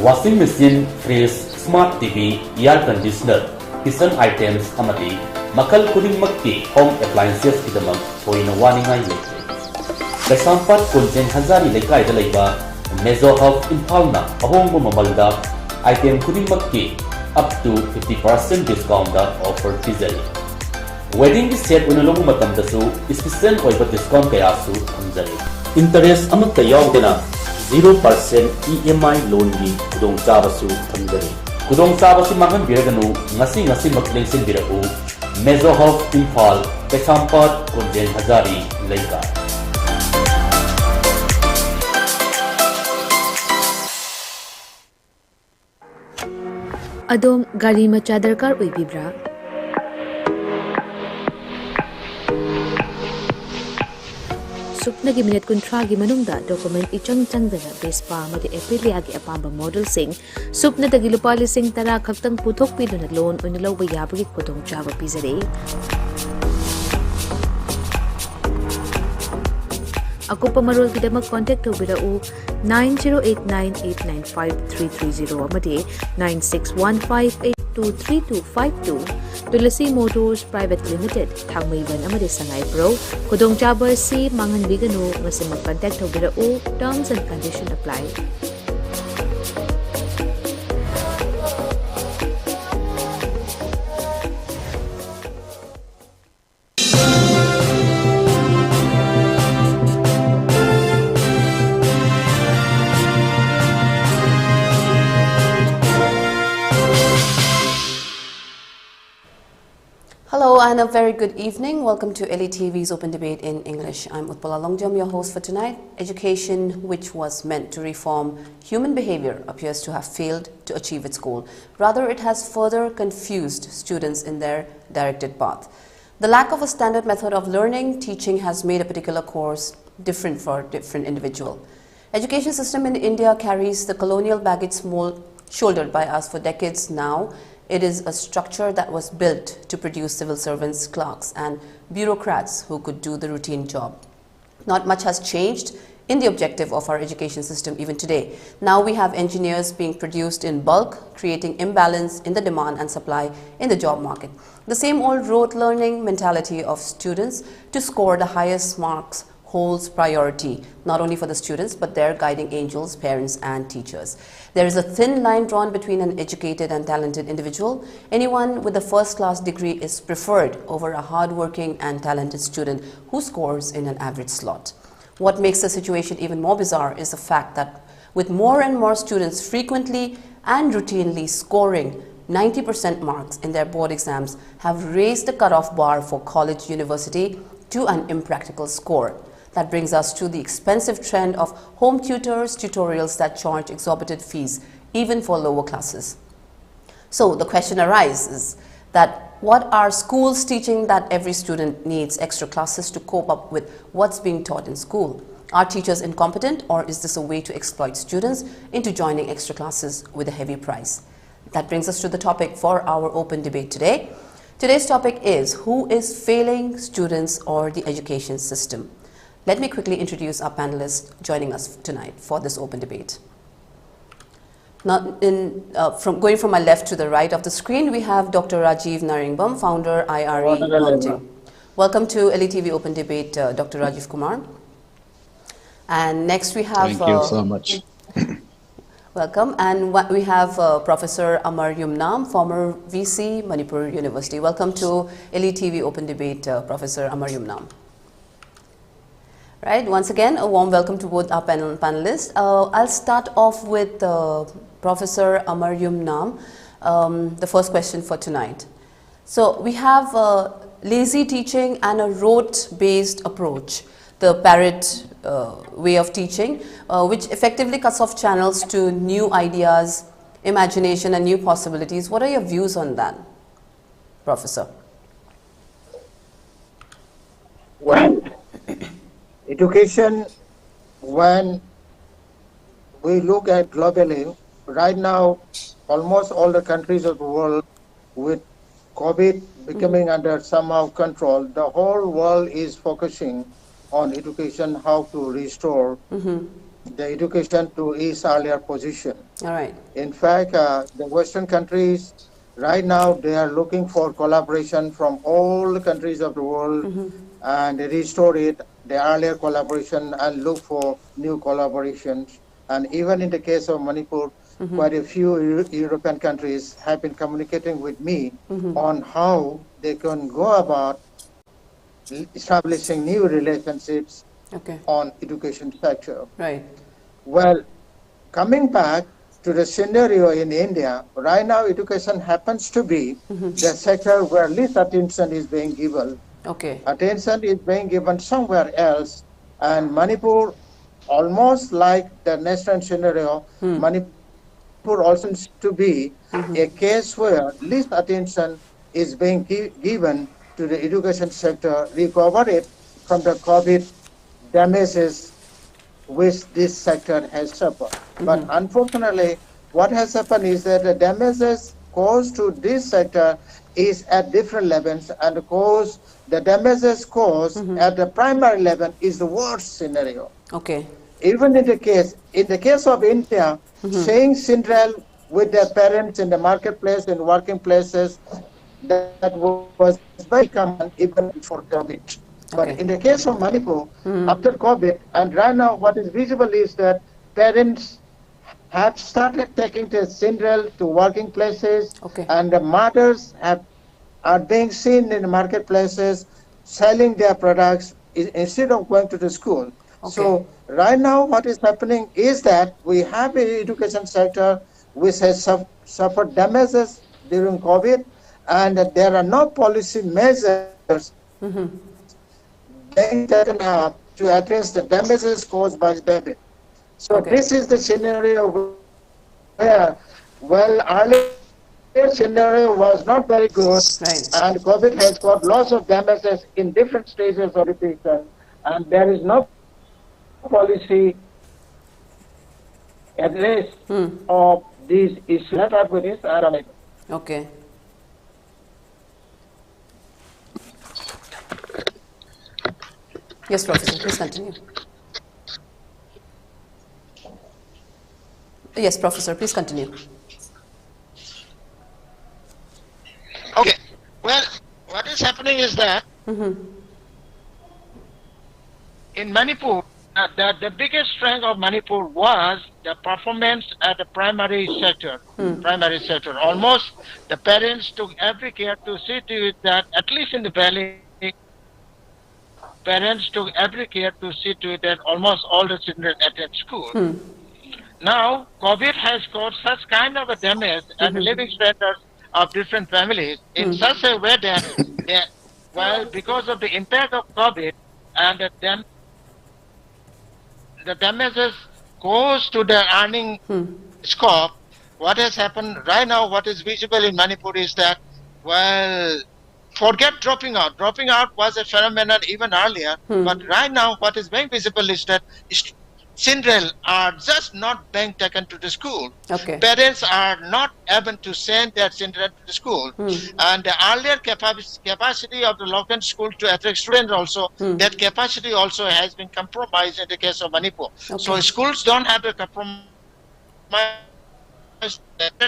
washing machine, fridge, smart TV, air conditioner, kitchen items amati makal kudingmakki home appliances kidamak hoina waningai lekte. Kaisampat Kunjen Hazari Lekai Dalaiba, Mezo Hub Impalna, Ahongo Mamalda, item kudingmakki up to 50% discount offer Tizari. Wedding set unalong matamdasu is percent over discount kayasu Hamzari. Interest amakta yawdena 0% EMI loan gi kudong sabasu Hamzari. Kudong sabasi mangan biraganu ngasi makling sin biraku Mezo Hub Impal, Kaisampat Kunjen Hazari Lekai. Adom gari macha darkar oibibra Supna gi minute kuntra gi manungda document ichang changdana bespa amadi aprilia gi apamba model sing supna dagi lupa lising tara khaktang puthok piduna loan oina lawba yabagi khudong chaba pizare Akupa marol gidamak contact tobirau 9089895330 amadi 9615823252 Tulasi Motors Private Limited Thangmaiban amadi Sangai Pro Kudong Chaba si mangan biganu ngasi mag-contact tobirau terms and condition apply Hello and a very good evening. Welcome to ELITETV's Open Debate in English. I'm Utpala Longjam, your host for tonight. Education, which was meant to reform human behavior, appears to have failed to achieve its goal. Rather, it has further confused students in their directed path. The lack of a standard method of learning, teaching has made a particular course different for different individual. Education system in India carries the colonial baggage shouldered by us for decades now. It is a structure that was built to produce civil servants, clerks, and bureaucrats who could do the routine job. Not much has changed in the objective of our education system even today. Now we have engineers being produced in bulk, creating imbalance in the demand and supply in the job market. The same old rote learning mentality of students to score the highest marks holds priority, not only for the students, but their guiding angels, parents, and teachers. There is a thin line drawn between an educated and talented individual. Anyone with a first-class degree is preferred over a hard-working and talented student who scores in an average slot. What makes the situation even more bizarre is the fact that with more and more students frequently and routinely scoring 90% marks in their board exams have raised the cutoff bar for college, university to an impractical score. That brings us to the expensive trend of home tutors, tutorials that charge exorbitant fees, even for lower classes. So the question arises that what are schools teaching that every student needs extra classes to cope up with what's being taught in school? Are teachers incompetent, or is this a way to exploit students into joining extra classes with a heavy price? That brings us to the topic for our open debate today. Today's topic is, who is failing, students or the education system? Let me quickly introduce our panelists joining us tonight for this open debate. Now, going from my left to the right of the screen, we have Dr. Rajivkumar Narengbam, founder, IRE, Wangjing. Welcome to ELITETV Open Debate, Dr. Rajivkumar. And next we have... Thank you so much. Welcome. And we have Professor Amar Yumnam, former VC, Manipur University. Welcome to ELITETV Open Debate, Professor Amar Yumnam. Right, once again, a warm welcome to both our panelists. I'll start off with Professor Amar Yumnam, the first question for tonight. So we have lazy teaching and a rote-based approach, the parrot way of teaching, which effectively cuts off channels to new ideas, imagination and new possibilities. What are your views on that, Professor? Well, education, when we look at globally, right now, almost all the countries of the world, with COVID becoming under somehow control, the whole world is focusing on education, how to restore the education to its earlier position. All right. In fact, the Western countries right now, they are looking for collaboration from all the countries of the world and restore it, the earlier collaboration, and look for new collaborations. And even in the case of Manipur, quite a few European countries have been communicating with me on how they can go about establishing new relationships on education sector. Right. Well, coming back to the scenario in India, right now education happens to be the sector where least attention is being given. Attention is being given somewhere else, and Manipur, almost like the national scenario, Manipur also seems to be a case where least attention is being given to the education sector, recover it from the COVID damages which this sector has suffered. But unfortunately, what has happened is that the damages caused to this sector is at different levels, and the damages caused at the primary level is the worst scenario. Even in the case of India, seeing children with their parents in the marketplace, in working places, that was very common even before COVID. But in the case of Manipur, after COVID, and right now what is visible is that parents have started taking their children to working places, and the mothers are being seen in the marketplaces selling their products instead of going to the school. So right now what is happening is that we have an education sector which has suffered damages during COVID, and there are no policy measures being taken up to address the damages caused by COVID. So this is the scenario where, well, earlier scenario was not very good, and COVID has got lots of damages in different stages of education, and there is no policy address of these issues. Let us with this. Yes, Professor, please continue. Yes, Professor, please continue. Okay. Well, what is happening is that in Manipur, the biggest strength of Manipur was the performance at the primary sector. Almost the parents took every care to see to it that, at least in the valley, parents took every care to see to it that almost all the children attend school. Now, COVID has caused such kind of a damage and living standards of different families in such a way that, well, because of the impact of COVID and the damages goes to the earning scope, what has happened right now, what is visible in Manipur is that, well, forget dropping out. Dropping out was a phenomenon even earlier, but right now what is being visible is that children are just not being taken to the school. Parents are not able to send their children to the school. And the earlier capacity of the local school to attract students also, that capacity also has been compromised in the case of Manipur. So schools don't have a compromise.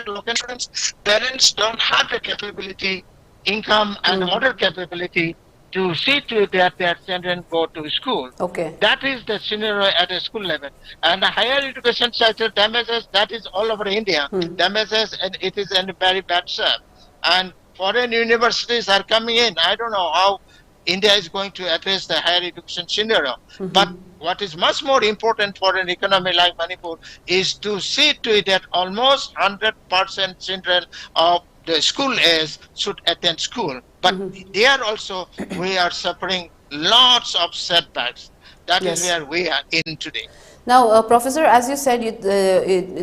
Local students, parents don't have the capability, income and moral capability to see to that their children go to school. That is the scenario at a school level. And the higher education sector damages, that is all over India, damages, and it is in a very bad shape. And foreign universities are coming in. I don't know how India is going to address the higher education scenario. But what is much more important for an economy like Manipur is to see to it that almost 100% children of the school age should attend school. But there also we are suffering lots of setbacks. That is where we are in today. Now, Professor, as you said,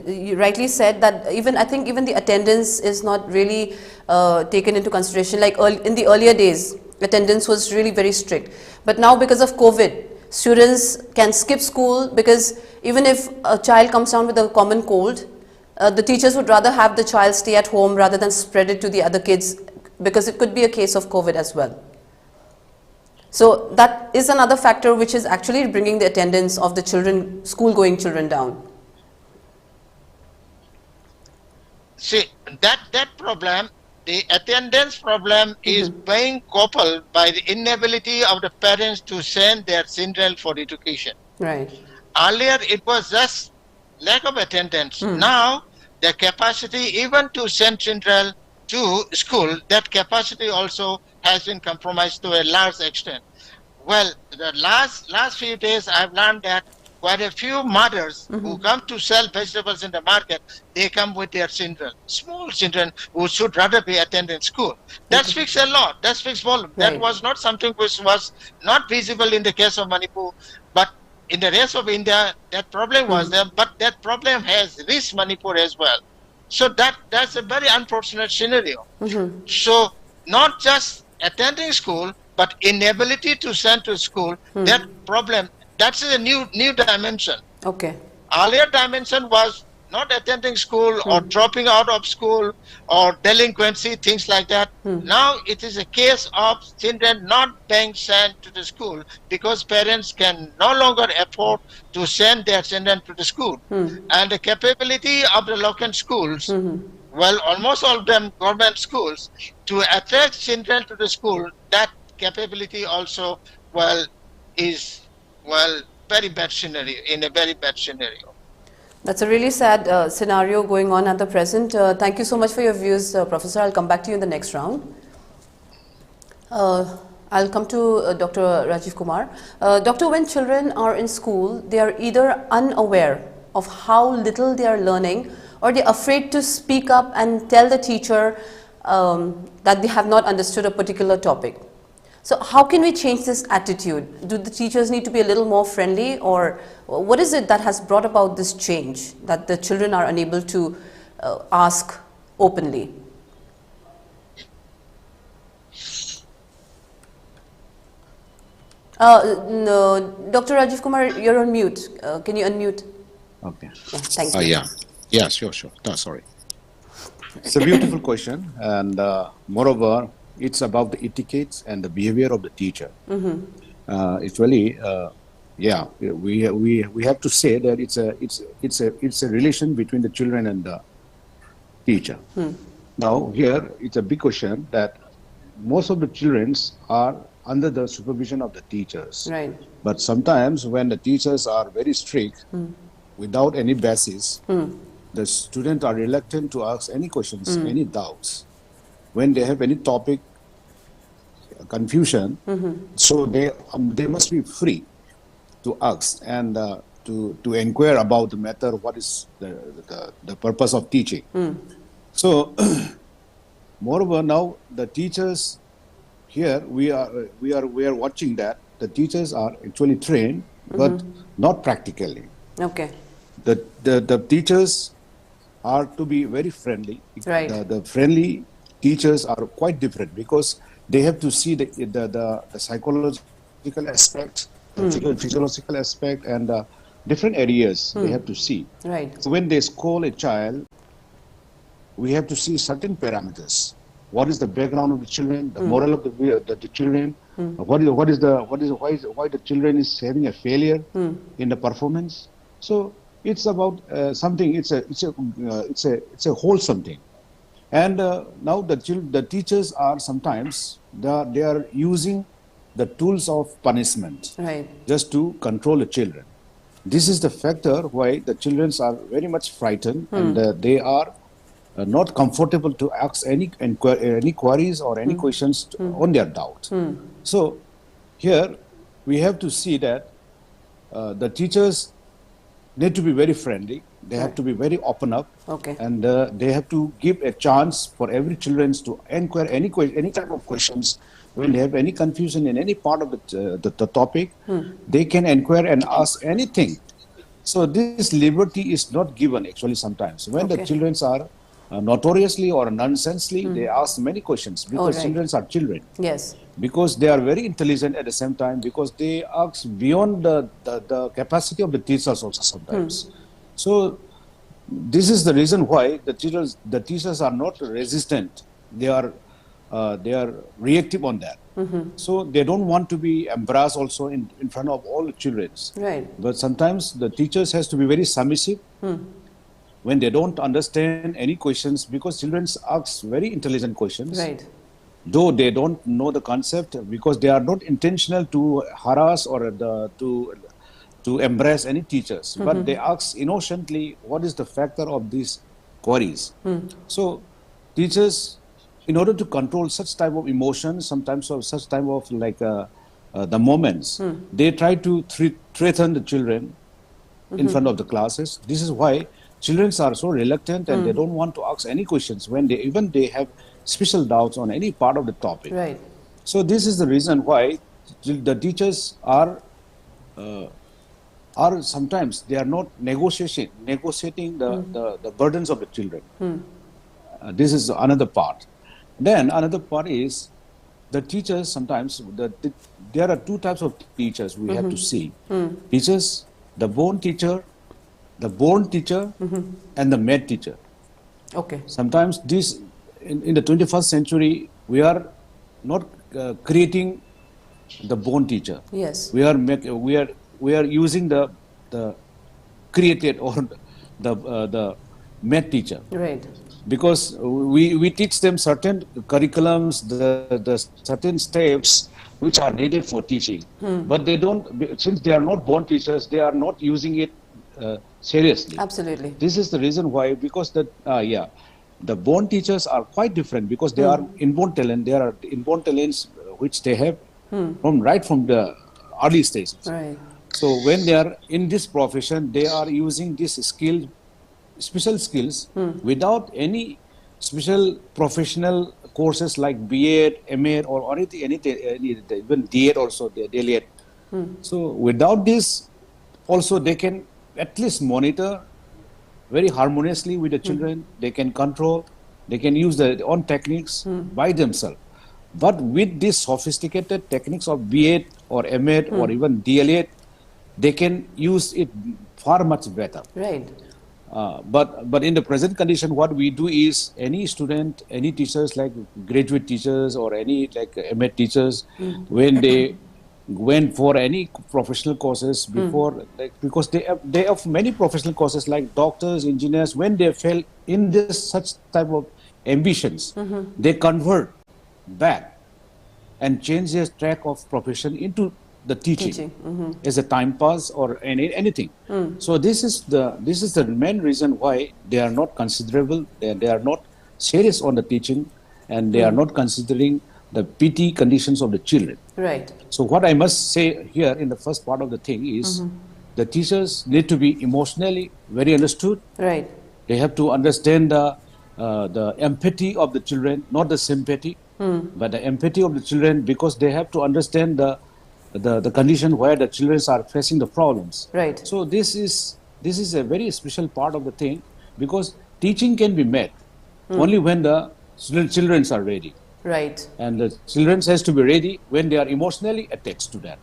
you rightly said that I think even the attendance is not really taken into consideration. Like in the earlier days, attendance was really very strict. But now because of COVID, students can skip school because even if a child comes down with a common cold, the teachers would rather have the child stay at home rather than spread it to the other kids, because it could be a case of COVID as well. So that is another factor which is actually bringing the attendance of the children, school-going children down. See, that problem, the attendance problem is being coupled by the inability of the parents to send their children for education. Right. Earlier, it was just lack of attendance. Now, the capacity even to send children to school, that capacity also has been compromised to a large extent. Well, the last few days, I've learned that quite a few mothers who come to sell vegetables in the market, they come with their children, small children who should rather be attending school. That speaks a lot. That speaks volume. Right. That was not something which was not visible in the case of Manipur, but in the rest of India, that problem was there, but that problem has reached Manipur as well. So that's a very unfortunate scenario. So not just attending school, but inability to send to school, that problem, that's a new dimension. Okay. Earlier dimension was not attending school or dropping out of school or delinquency, things like that. Now it is a case of children not being sent to the school because parents can no longer afford to send their children to the school. And the capability of the local schools, well, almost all of them government schools, to attract children to the school, that capability also, well, is, well, very bad scenario, in a very bad scenario. That's a really sad scenario going on at the present. Thank you so much for your views, Professor. I'll come back to you in the next round. I'll come to Dr. Rajivkumar. Doctor, when children are in school, they are either unaware of how little they are learning, or they're afraid to speak up and tell the teacher that they have not understood a particular topic. So how can we change this attitude? Do the teachers need to be a little more friendly, or what is it that has brought about this change that the children are unable to ask openly? No, Dr. Rajivkumar, you're on mute. Can you unmute? Okay. Yeah, thank you. Yeah, sure. No, sorry. It's a beautiful question, and moreover, it's about the etiquettes and the behavior of the teacher. It's really, yeah, we have to say that it's a relation between the children and the teacher. Now here it's a big question that most of the children are under the supervision of the teachers. Right. But sometimes when the teachers are very strict, without any basis, the students are reluctant to ask any questions, any doubts. When they have any topic confusion, so they must be free to ask and to inquire about the matter, what is the purpose of teaching. So moreover, now the teachers here, we are watching that the teachers are actually trained, but not practically. Okay. The teachers are to be very friendly. Right. The friendly teachers are quite different because they have to see the psychological aspect, the physiological aspect, and different areas they have to see. Right. So when they scold a child, we have to see certain parameters. What is the background of the children, the moral of the children, why the children is having a failure in the performance. So it's about something. It's a wholesome thing. And now the teachers are sometimes they are using the tools of punishment, Right. just to control the children. This is the factor why the children are very much frightened and they are not comfortable to ask any queries or any questions on their doubt. So here we have to see that the teachers need to be very friendly. They have to be very open up, Okay. and they have to give a chance for every children to inquire any type of questions. When they have any confusion in any part of the topic, they can inquire and ask anything. So this liberty is not given actually sometimes. When the children are notoriously or nonsensely, they ask many questions because right. children are children. Yes. Because they are very intelligent at the same time, because they ask beyond the capacity of the teachers also sometimes. So this is the reason why the teachers are not resistant. They are reactive on that. So they don't want to be embarrassed also in front of all the children. Right. But sometimes the teachers has to be very submissive when they don't understand any questions, because children ask very intelligent questions. Right. Though they don't know the concept, because they are not intentional to harass or to embrace any teachers, but they ask innocently what is the factor of these queries. So teachers, in order to control such type of emotions, sometimes of such type of the moments, they try to threaten the children in front of the classes. This is why children are so reluctant and they don't want to ask any questions when they have special doubts on any part of the topic. Right. So this is the reason why the teachers are sometimes they are not negotiating the burdens of the children. This is another part. Then another part is the teachers sometimes, there are two types of teachers we have to see. Teachers, the born teacher, and the made teacher. Okay. Sometimes this, in the 21st century, we are not creating the born teacher. Yes. We are using the created or the made teacher. Right. Because we teach them certain curriculums, the certain steps which are needed for teaching, but they don't, since they are not born teachers, they are not using it seriously. Absolutely. This is the reason why, because the born teachers are quite different, because they are inborn talent. There are inborn talents which they have from the early stages. Right. So when they are in this profession, they are using this skill, special skills, without any special professional courses like B.Ed, M.Ed, or anything, even D.Ed also, D.Ed. So without this, also they can at least monitor very harmoniously with the children. They can control, they can use their own techniques by themselves. But with these sophisticated techniques of B.Ed or M.Ed or even D.Ed, they can use it far much better. Right. But in the present condition, what we do is any student, any teachers like graduate teachers or any like M.Ed teachers, when they went for any professional courses before, like, because they have many professional courses like doctors, engineers, when they fell in this such type of ambitions, they convert back and change their track of profession into the teaching. As a time pass or anything. So this is the main reason why they are not considerable. They are not serious on the teaching, and they are not considering the PT conditions of the children. Right. So what I must say here in the first part of the thing is the teachers need to be emotionally very understood. Right. They have to understand the empathy of the children, not the sympathy, but the empathy of the children, because they have to understand the condition where the children are facing the problems. Right. So this is a very special part of the thing, because teaching can be made only when the children are ready. Right. And the children has to be ready when they are emotionally attached to that.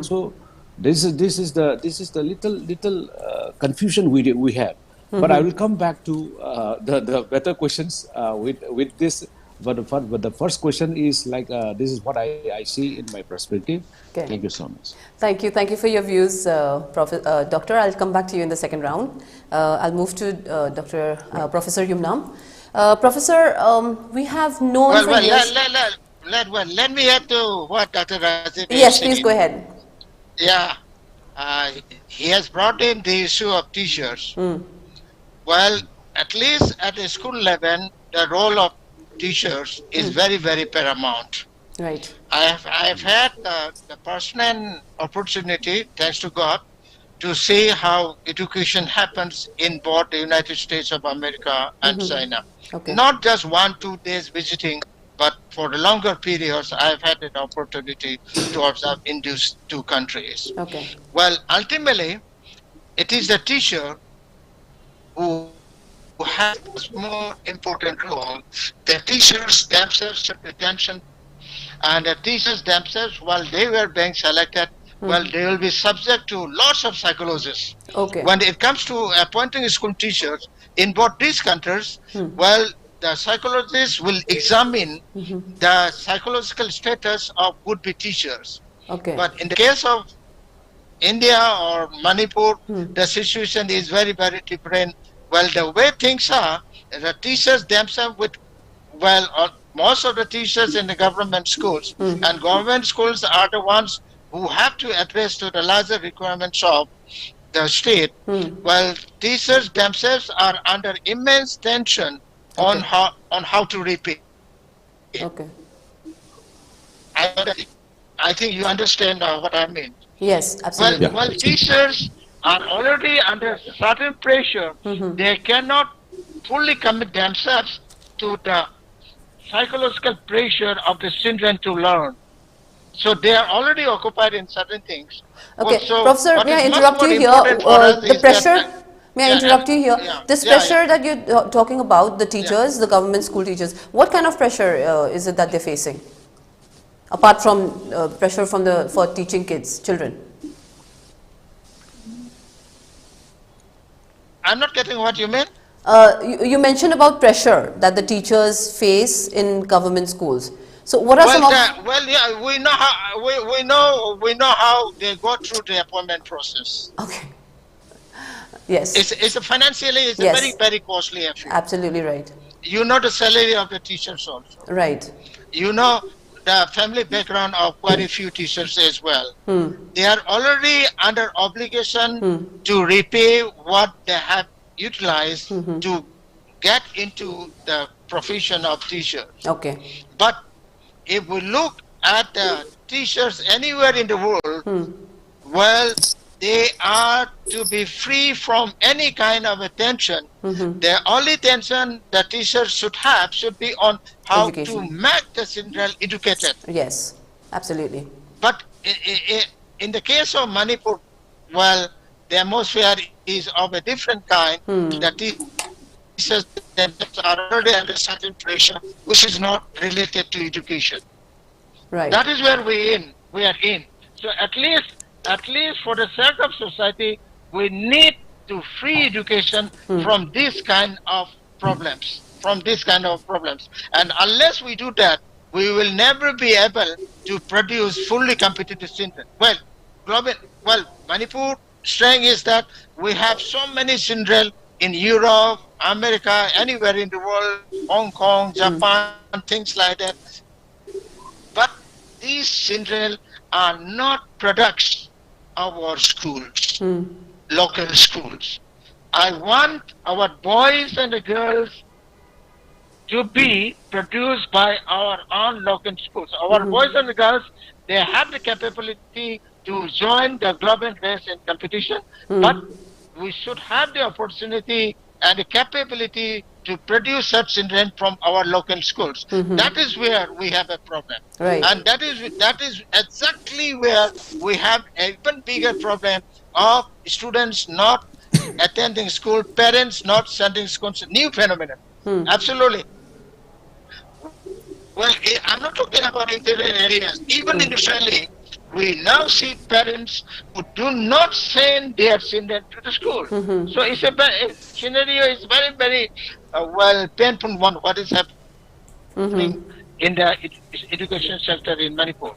So this is the little confusion we have. But I will come back to the better questions with this. But the first question is like this is what I see in my perspective. Okay. Thank you so much. Thank you for your views, Doctor. I'll come back to you in the second round. I'll move to Professor Yumnam. Professor, we have known for years. Let me add to what Dr. Rajiv is Yes, saying. please go ahead. Yeah, he has brought in the issue of teachers. Well, at least at the school level, the role of teachers is very, very paramount. Right. I have had the personal opportunity, thanks to God, to see how education happens in both the United States of America and China. Okay. Not just 1-2 days visiting, but for the longer periods, I have had an opportunity to observe in these two countries. Okay. Well, ultimately, it is the teacher who has a more important role. The teachers themselves took attention, and the teachers themselves, while they were being selected, well, they will be subject to lots of psychologists. Okay. When it comes to appointing school teachers in both these countries, well, the psychologists will examine the psychological status of would-be teachers. Okay. But in the case of India or Manipur, the situation is very, very different. Well, the way things are, the teachers themselves most of the teachers in the government schools, and government schools are the ones who have to address to the larger requirements of the state. Well, teachers themselves are under immense tension on how to repay. Okay. I think you understand now what I mean. Yes, absolutely. Well, teachers are already under certain pressure. They cannot fully commit themselves to the psychological pressure of the children to learn. So they are already occupied in certain things. Okay, Also, Professor, may I interrupt you here? The pressure, may I interrupt you here? This pressure that you're talking about, the teachers, the government school teachers, what kind of pressure is it that they're facing? Apart from pressure from for teaching children. I'm not getting what you mean. You mentioned about pressure that the teachers face in government schools. So what are some of? We know how we know how they go through the appointment process. Okay. Yes. It's financially a very, very costly affair. Absolutely right. You know the salary of the teachers also. Right. You know the family background of quite a few teachers as well. They are already under obligation to repay what they have utilized to get into the profession of teachers. Okay. But if we look at the teachers anywhere in the world, well, they are to be free from any kind of a tension. The only tension the teachers should be on how to make the children educated. Yes, absolutely. But in the case of Manipur, well, the atmosphere is of a different kind. The teachers are already under certain pressure, which is not related to education. Right. That is where we are in. So at least for the sake of society, we need to free education from this kind of problems. And unless we do that, we will never be able to produce fully competitive children. Well, Manipur strength is that we have so many children in Europe, America, anywhere in the world, Hong Kong, Japan, things like that. But these children are not products of our schools, local schools. I want our boys and the girls to be produced by our own local schools. Our boys and the girls, they have the capability to join the global race and competition, but we should have the opportunity and the capability to produce such children from our local schools. That is where we have a problem. Right. And that is exactly where we have an even bigger problem of students not attending school, parents not sending schools. New phenomenon. Absolutely. Well, I'm not talking about interior areas. Even in the valley, we now see parents who do not send their children to the school. So it's a scenario is very, very painful one. What is happening in the education sector in Manipur?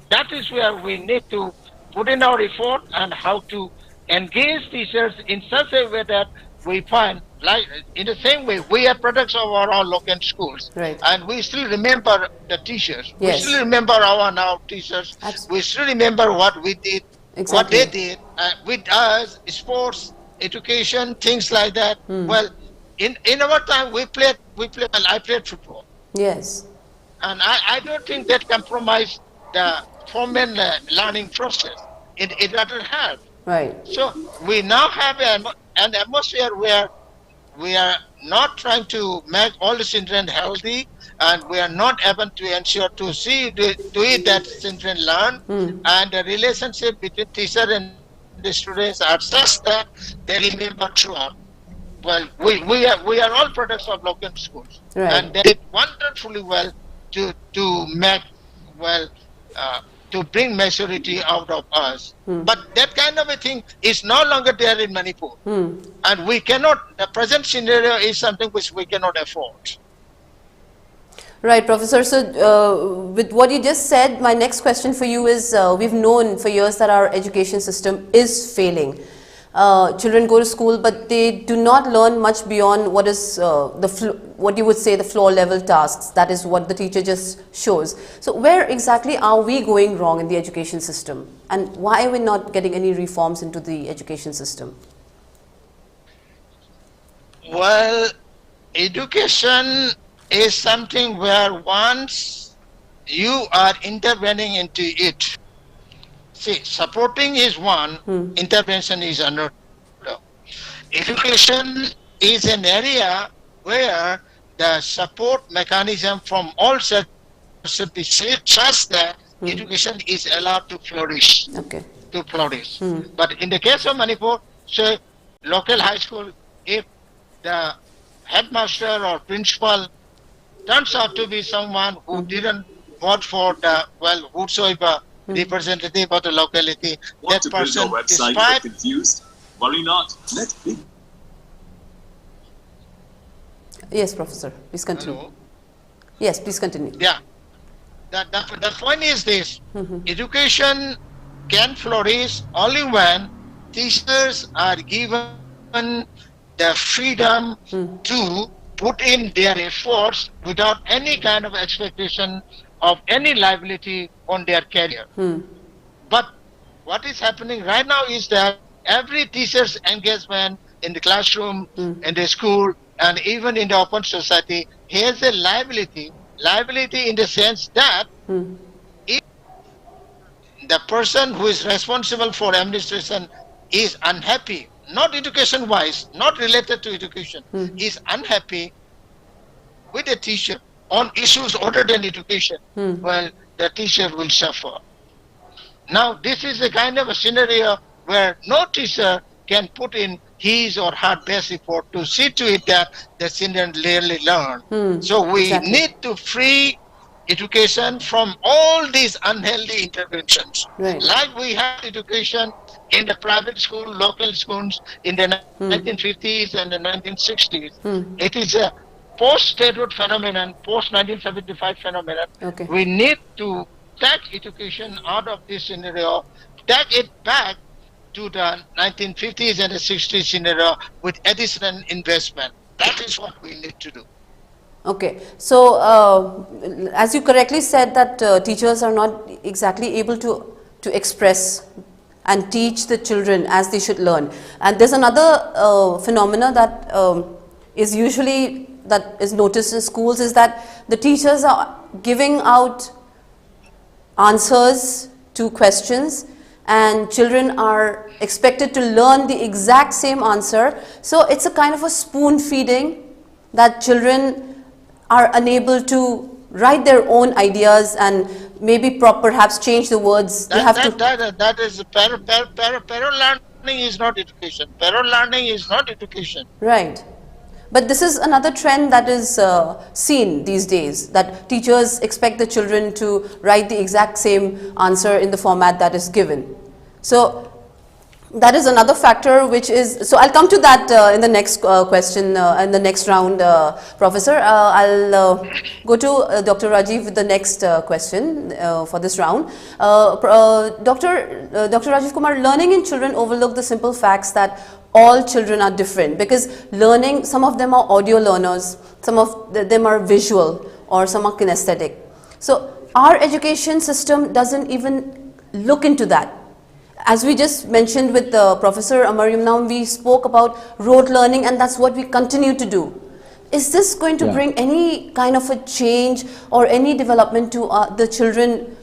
That is where we need to put in our effort and how to engage teachers in such a way that we find, like in the same way, we are products of our own local schools, right. And we still remember the teachers. Yes. We still remember our now teachers. Absolutely. We still remember what we did, what they did with us, sports, education, things like that. Well, in our time, we played. I played football. Yes. And I don't think that compromised the formal learning process. It doesn't help. Right. So we now have an atmosphere where we are not trying to make all the children healthy, and we are not able to ensure to it that children learn, and the relationship between teacher and the students are such that they remember throughout. Well, we are all products of local schools, right. And they did wonderfully well to make to bring maturity out of us. But that kind of a thing is no longer there in Manipur. And we cannot, the present scenario is something which we cannot afford. Right, Professor. So, with what you just said, my next question for you is, we've known for years that our education system is failing. Children go to school, but they do not learn much beyond what is what you would say the floor level tasks. That is what the teacher just shows. So, where exactly are we going wrong in the education system, and why are we not getting any reforms into the education system? Well, education is something where once you are intervening into it, see, supporting is one, intervention is another. Education is an area where the support mechanism from all sectors should be such that education is allowed to flourish. Okay. To flourish. But in the case of Manipur, say local high school, if the headmaster or principal turns out to be someone who didn't vote for the, well, whosoever representative of the locality, Want that to build your person, website despite... but confused? Worry not. Let's be. Yes, Professor, please continue. Hello? Yes, please continue. Yeah. The point is this, education can flourish only when teachers are given the freedom to put in their efforts without any kind of expectation of any liability on their career. But what is happening right now is that every teacher's engagement in the classroom, in the school, and even in the open society has a liability in the sense that if the person who is responsible for administration is unhappy, not education wise, not related to education, is unhappy with the teacher on issues other than education, well, the teacher will suffer. Now, this is a kind of a scenario where no teacher can put in his or her best effort to see to it that the children really learn. So we need to free education from all these unhealthy interventions. Right. Like we had education in the private school, local schools in the 1950s and the 1960s. It is a post-statehood phenomenon, post-1975 phenomenon. Okay. We need to take education out of this scenario, take it back to the 1950s and the 60s scenario with additional investment. That is what we need to do. Okay, so as you correctly said that teachers are not exactly able to express and teach the children as they should learn. And there's another phenomena that is usually noticed in schools is that the teachers are giving out answers to questions and children are expected to learn the exact same answer. So it's a kind of a spoon feeding that children are unable to write their own ideas and maybe perhaps change the words. That is parallel learning is not education. Parallel learning is not education. Right. But this is another trend that is seen these days, that teachers expect the children to write the exact same answer in the format that is given. So that is another factor which is, so I'll come to that in the next question, in the next round, Professor. I'll go to Dr. Rajiv with the next question for this round. Dr. Rajivkumar, learning in children overlook the simple facts that all children are different, because learning, some of them are audio learners, some of them are visual, or some are kinesthetic. So our education system doesn't even look into that. As we just mentioned with Professor Amar, Yumnam, we spoke about rote learning, and that's what we continue to do. Is this going to bring any kind of a change or any development to the children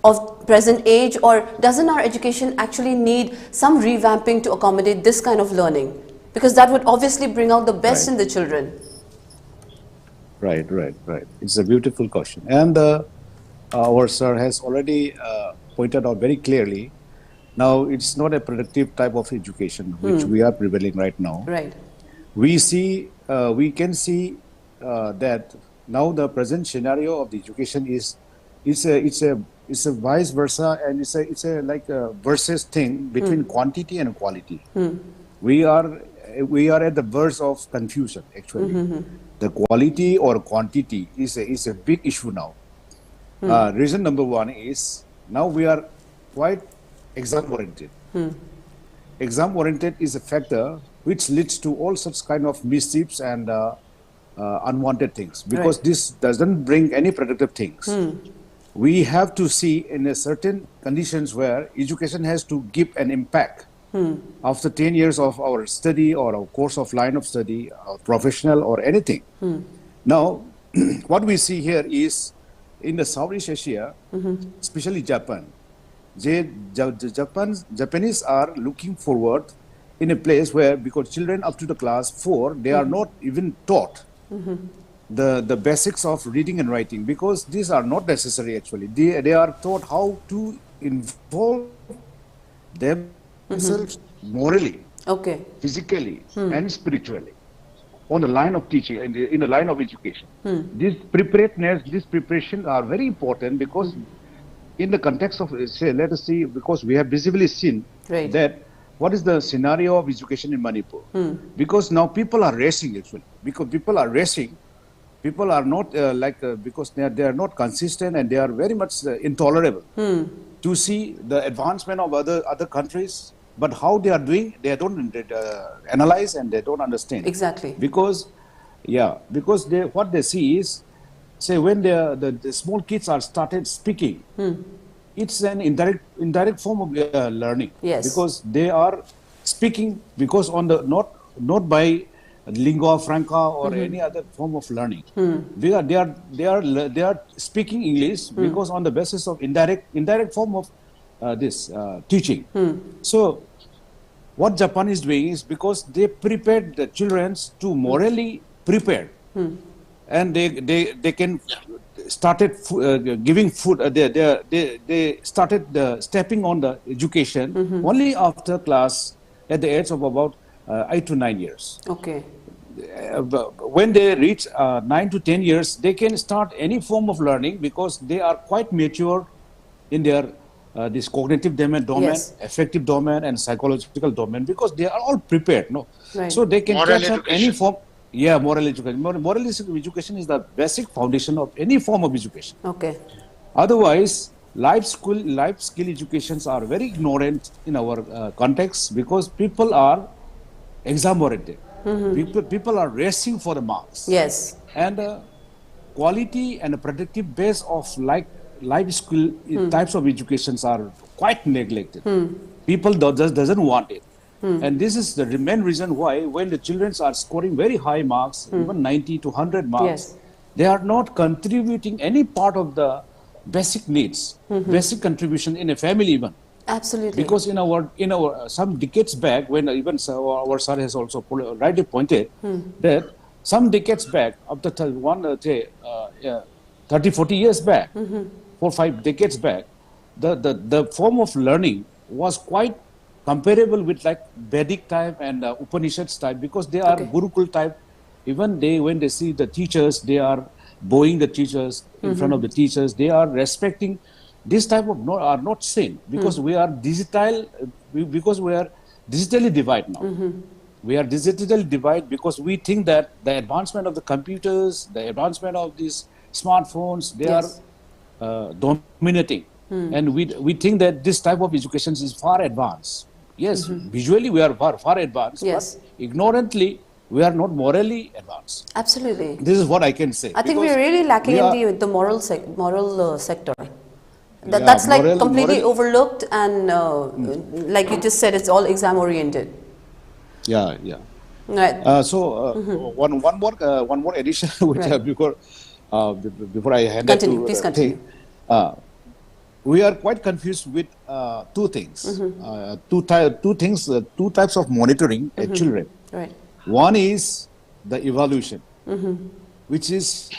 of present age, or doesn't our education actually need some revamping to accommodate this kind of learning? Because that would obviously bring out the best in the children. Right. It's a beautiful question. And our sir has already pointed out very clearly. Now, it's not a productive type of education which we are prevailing right now. Right. We can see that now the present scenario of the education is it's a vice versa, and it's a like a versus thing between quantity and quality. We are we are at the verge of confusion, actually. The quality or quantity is a big issue now. Reason number one is now we are quite exam-oriented. Exam-oriented is a factor which leads to all such kind of mischiefs and unwanted things, because this doesn't bring any productive things. We have to see in a certain conditions where education has to give an impact after 10 years of our study or our course of line of study, or professional or anything. Now, what we see here is in the Southeast Asia, especially Japan, Japanese are looking forward in a place where, because children up to the class 4, they are not even taught the basics of reading and writing, because these are not necessary actually. They are taught how to involve themselves morally, physically, and spiritually on the line of teaching and in the line of education. This preparedness, this preparation are very important, because in the context of, say, let us see, because we have visibly seen that what is the scenario of education in Manipur. Because now people are racing actually, because people are racing. People are not because they are not consistent, and they are very much intolerable to see the advancement of other countries. But how they are doing, they don't analyze, and they don't understand. Exactly. Because what they see is, say, when the small kids are started speaking, it's an indirect form of learning. Yes. Because they are speaking, because on the not by lingua franca or any other form of learning. They are speaking English because on the basis of indirect form of this teaching. So what Japan is doing is, because they prepared the children to morally prepared, and they can started giving food. They started stepping on the education only after class at the age of about 8 to 9 years. Okay. When they reach 9 to 10 years, they can start any form of learning, because they are quite mature in their this cognitive domain, affective domain, and psychological domain, because they are all prepared. So they can catch up any form. Yeah, moral education. Moral education is the basic foundation of any form of education. Okay. Otherwise, life skill educations are very ignorant in our context, because people are exam oriented. People are racing for the marks. Yes. And quality and a predictive base of life skill types of educations are quite neglected. People just doesn't want it. And this is the main reason why, when the children are scoring very high marks, even 90 to 100 marks, they are not contributing any part of the basic needs, basic contribution in a family even. Absolutely. Because in our some decades back, when even our sir has also rightly pointed that some decades back, up to 30, 40 years back, 4-5 decades back, the form of learning was quite comparable with like Vedic type and Upanishads type, because they are Gurukul type. Even when they see the teachers, they are bowing the teachers in front of the teachers. They are respecting. This type of are not seen, because we are digital, because we are digitally divided now. We are digitally divided because we think that the advancement of the computers, the advancement of these smartphones, they are dominating. And we think that this type of education is far advanced. Yes, visually we are far advanced, but ignorantly we are not morally advanced. Absolutely. This is what I can say. I think we are really lacking in the moral sector. That's like completely overlooked, and like you just said, it's all exam oriented. Yeah. Right. One more addition, which before I hand it to please continue. We are quite confused with two things. Two types of monitoring at children. Right. One is the evaluation, which is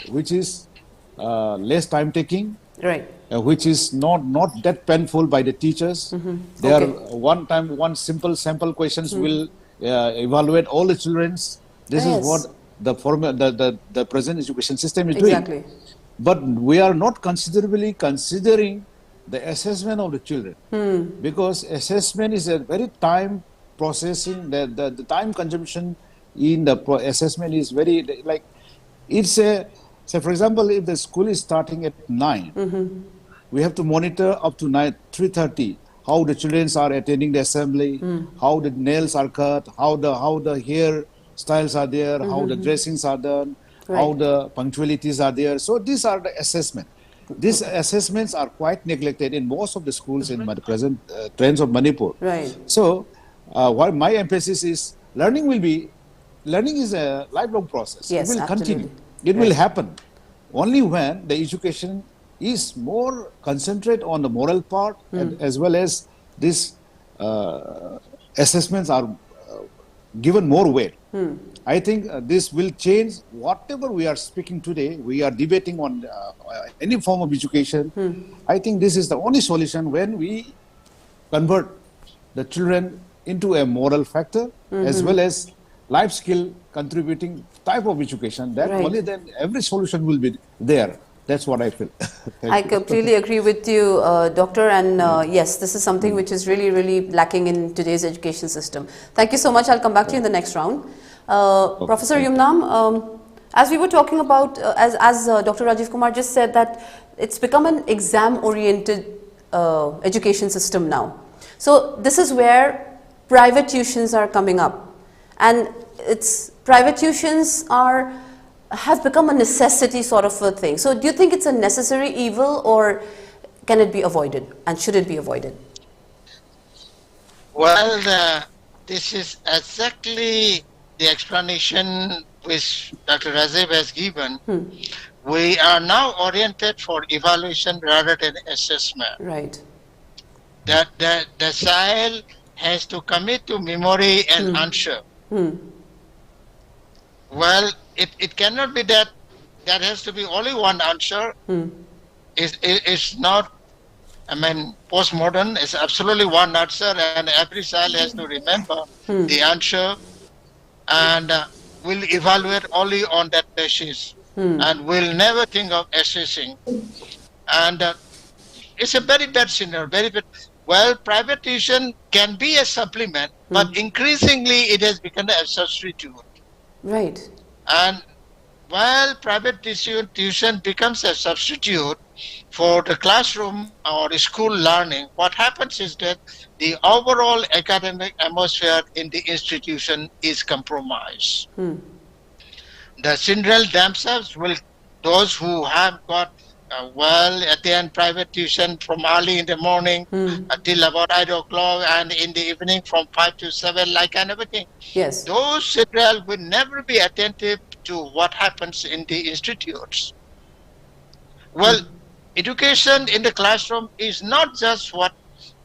less time taking. Right. Which is not that painful by the teachers. They are one simple sample questions will evaluate all the children's. This is what the present education system is doing. But we are not considering the assessment of the children, because assessment is a very time processing, the time consumption in the assessment is very, like, it's a, say for example, if the school is starting at 9, we have to monitor up to 3:30 how the children are attending the assembly, how the nails are cut, how the hair styles are there, how the dressings are done, how the punctualities are there. So these are the assessment. These assessments are quite neglected in most of the schools in the present trends of Manipur. Right. So what my emphasis is, learning is a lifelong process. Yes, it will absolutely. continue. It will happen only when the education is more concentrate on the moral part, and as well as these assessments are given more weight. I think this will change whatever we are speaking today. We are debating on any form of education. I think this is the only solution when we convert the children into a moral factor as well as life skill contributing type of education. That only then every solution will be there. That's what I feel. I completely agree with you, Doctor, and yes, this is something which is really, really lacking in today's education system. Thank you so much. I'll come back to you in the next round. Professor Yumnam, as we were talking about, as Dr. Rajivkumar just said, that it's become an exam-oriented education system now. So this is where private tuitions are coming up, and private tuitions have become a necessity sort of a thing. So do you think it's a necessary evil, or can it be avoided, and should it be avoided? Well, this is exactly the explanation which Dr. Rajiv has given. We are now oriented for evaluation rather than assessment. Right. That the child has to commit to memory and answer. Well, it cannot be that there has to be only one answer. It's not, I mean, postmodern is absolutely one answer, and every child has to remember the answer, and will evaluate only on that basis, and will never think of assessing. And it's a very bad scenario, very bad. Well, private tuition can be a supplement, but increasingly it has become a substitute. Right. And while private tuition becomes a substitute for the classroom or school learning, what happens is that the overall academic atmosphere in the institution is compromised. The children themselves those who have got attend private tuition from early in the morning until about 8 o'clock, and in the evening from 5 to 7, like and everything. Yes. Those children will never be attentive to what happens in the institutes. Well, education in the classroom is not just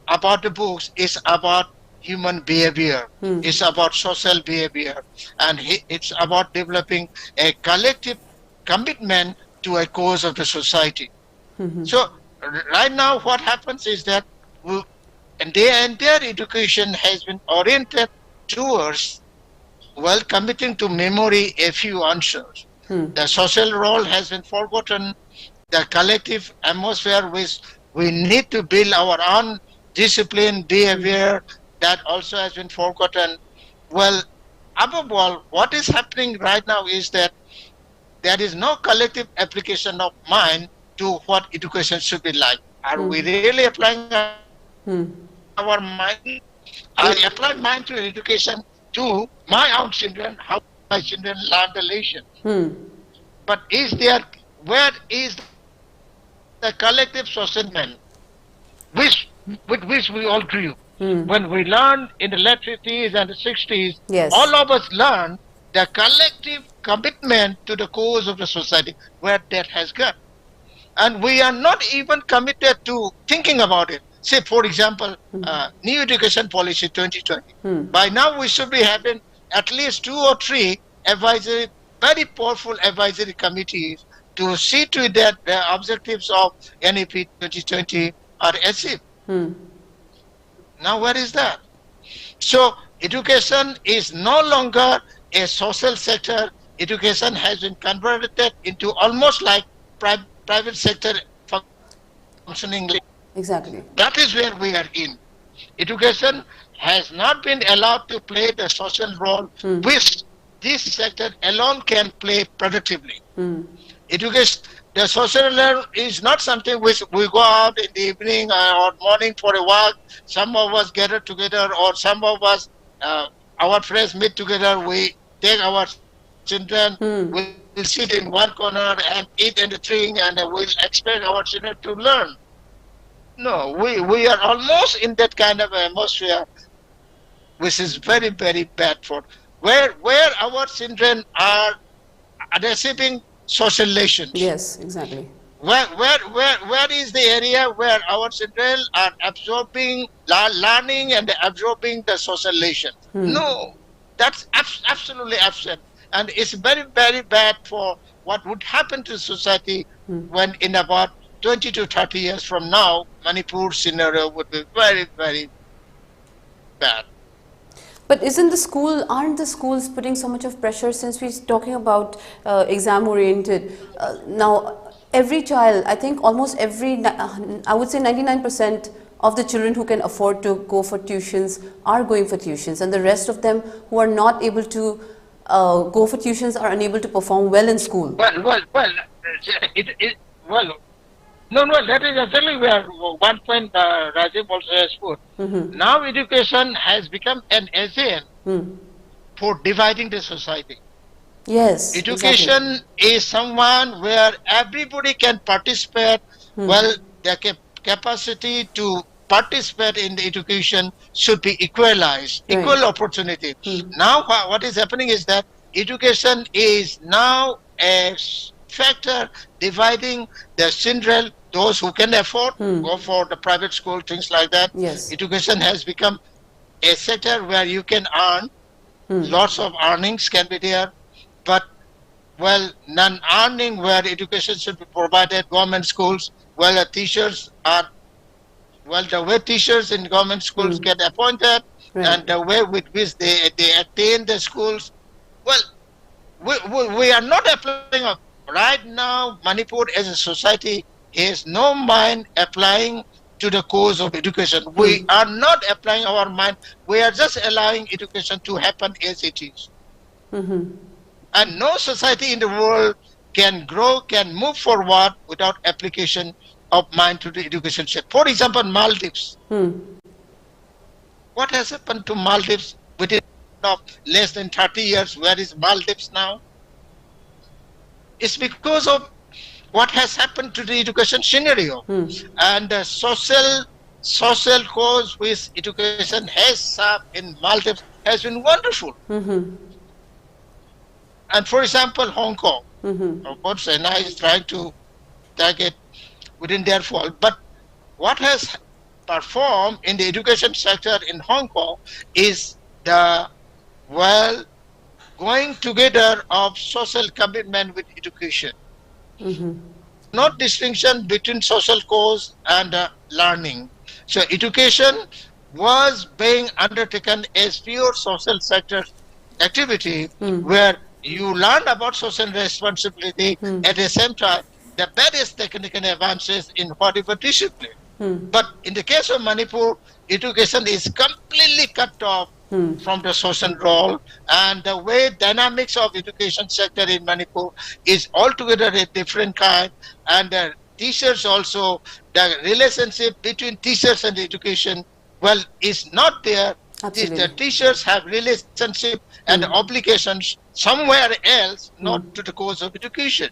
about the books, it's about human behavior, it's about social behavior, and it's about developing a collective commitment to a cause of the society. So right now what happens is that the entire education has been oriented towards committing to memory a few answers. The social role has been forgotten. The collective atmosphere which we need to build our own discipline, behavior, that also has been forgotten. Well, above all, what is happening right now is that there is no collective application of mind to what education should be like. Are we really applying our mind? I apply mind to education to my own children, how my children learn the lesson. But where is the collective social man with which we all grew? When we learned in the late 50s and the 60s, all of us learned the collective commitment to the cause of the society, where that has gone. And we are not even committed to thinking about it. Say, for example, New Education Policy 2020. By now, we should be having at least 2 or 3 very powerful advisory committees to see to it that the objectives of NEP 2020 are achieved. Now, where is that? So, education is no longer a social sector. Education has been converted into almost like private sector functioning. Exactly. That is where we are in. Education has not been allowed to play the social role which this sector alone can play productively. Education, the social role is not something which we go out in the evening or morning for a walk. Some of us gather together, or some of us, our friends meet together. We take our children, we'll sit in one corner and eat anything, and we'll expect our children to learn. No, we are almost in that kind of atmosphere, which is very, very bad for where our children are receiving social relations. Yes, exactly. Where is the area where our children are absorbing, learning and absorbing the social relations? No, that's absolutely absent. And it's very, very bad for what would happen to society when in about 20 to 30 years from now, Manipur scenario would be very, very bad. But aren't the schools putting so much of pressure, since we're talking about exam-oriented? Now, every child, I think almost I would say 99% of the children who can afford to go for tuitions are going for tuitions, and the rest of them who are not able to go for tuitions are unable to perform well in school. No, that is exactly where one point Rajiv also has put. Now education has become an agent for dividing the society. Yes, education is someone where everybody can participate. Well, their capacity to participate in the education should be equalized, equal opportunity. Now what is happening is that education is now a factor dividing the children. Those who can afford go for the private school, things like that. Yes. Education has become a sector where you can earn. Lots of earnings can be there, but non-earning where education should be provided. Government schools, the teachers are, the way teachers in government schools get appointed, and the way with which they attain the schools. We are not applying. Right now, Manipur as a society has no mind applying to the cause of education. We are not applying our mind. We are just allowing education to happen as it is. And no society in the world can grow, can move forward without application of mind to the education sector. For example, Maldives. What has happened to Maldives within less than 30 years? Where is Maldives now? It's because of what has happened to the education scenario and the social cause which education has served in Maldives has been wonderful. And for example, Hong Kong, of course, China is trying to target within their fault, but what has performed in the education sector in Hong Kong is the going together of social commitment with education. No distinction between social cause and learning. So education was being undertaken as pure social sector activity where you learn about social responsibility at the same time the various technical advances in whatever discipline. But in the case of Manipur, education is completely cut off from the social role, and the way dynamics of education sector in Manipur is altogether a different kind, and the teachers also, the relationship between teachers and education, is not there. The teachers have relationship and obligations somewhere else, not to the cause of education.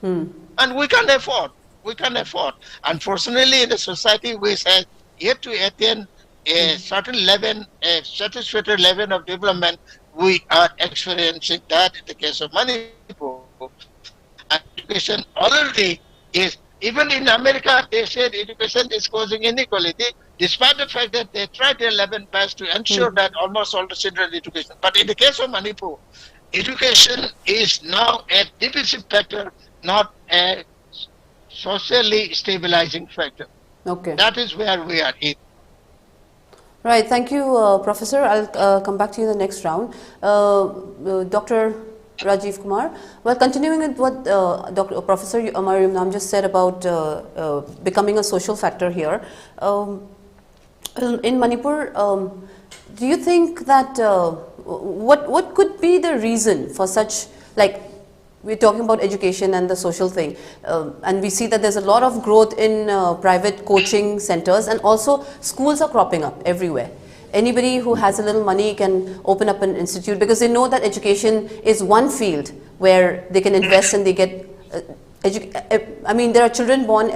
And we can't afford. Unfortunately, in the society which has yet to attain a certain level, a satisfactory level of development, we are experiencing that in the case of Manipur. And education already is, even in America, they said education is causing inequality, despite the fact that they tried their level best to ensure that almost all the children education. But in the case of Manipur, education is now a divisive factor, not a socially stabilizing factor. Okay. That is where we are in. Right, thank you, Professor. I'll come back to you in the next round. Dr. Rajivkumar, continuing with what Professor Amar Yumnam just said about becoming a social factor here. In Manipur, Do you think that what could be the reason for such, like, we're talking about education and the social thing, and we see that there's a lot of growth in private coaching centers, and also schools are cropping up everywhere. Anybody who has a little money can open up an institute, because they know that education is one field where they can invest and they get I mean, there are children born,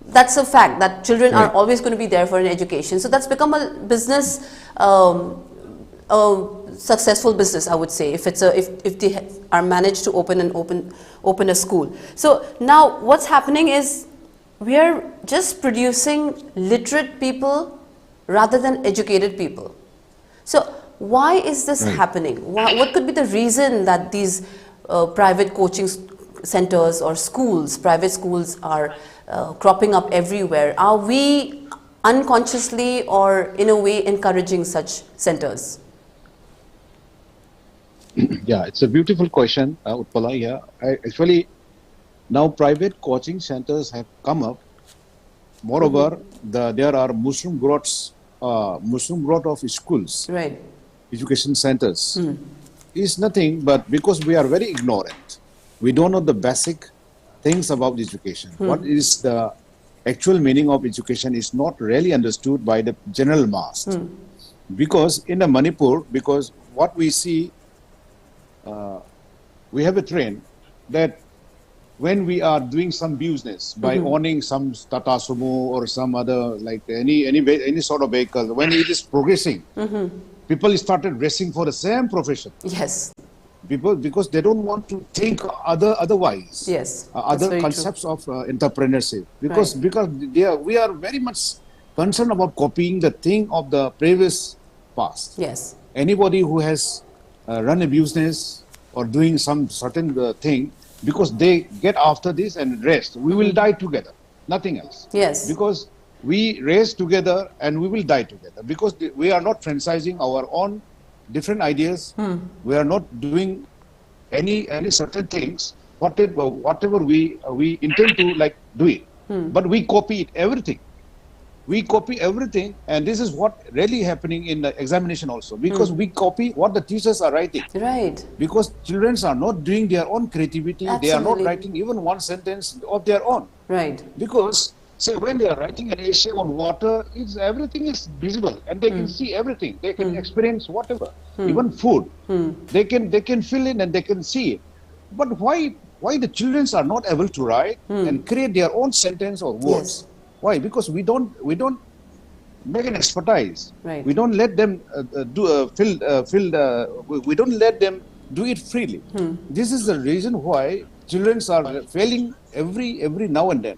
that's a fact, that children are always going to be there for an education. So that's become a business, a successful business, I would say, if it's if they are managed to open a school. So now what's happening is we are just producing literate people rather than educated people. So why is this happening? What could be the reason that these private coaching centers or schools, private schools, are cropping up everywhere? Are we unconsciously or in a way encouraging such centers? Yeah, it's a beautiful question, Utpala. Yeah, actually, now private coaching centers have come up. Moreover, there are Muslim growth of schools, education centers. Is nothing but because we are very ignorant. We don't know the basic things about education. What is the actual meaning of education is not really understood by the general mass. Because in the Manipur, because what we see, we have a trend that when we are doing some business by owning some Tata Sumo or some other, like any sort of vehicle, when it is progressing, people started racing for the same profession. Yes. People, because they don't want to think otherwise. Yes. Other concepts of entrepreneurship. Because we are very much concerned about copying the thing of the previous past. Yes. Anybody who has run a business or doing some certain thing, because they get after this and rest, we will die together, nothing else. Yes. Because we race together and we will die together, because we are not franchising our own different ideas. We are not doing any certain things, whatever we intend to like do it. But we copy everything. We copy everything, and this is what really happening in the examination also, because we copy what the teachers are writing. Right. Because children are not doing their own creativity. Absolutely. They are not writing even one sentence of their own. Right. Because say when they are writing an essay on water, everything is visible and they can see everything. They can experience whatever, even food. They can fill in and they can see it. But why the children are not able to write and create their own sentence or words? Yes. Why? Because we don't make an expertise. Right. We don't let them we don't let them do it freely. This is the reason why children are failing every now and then.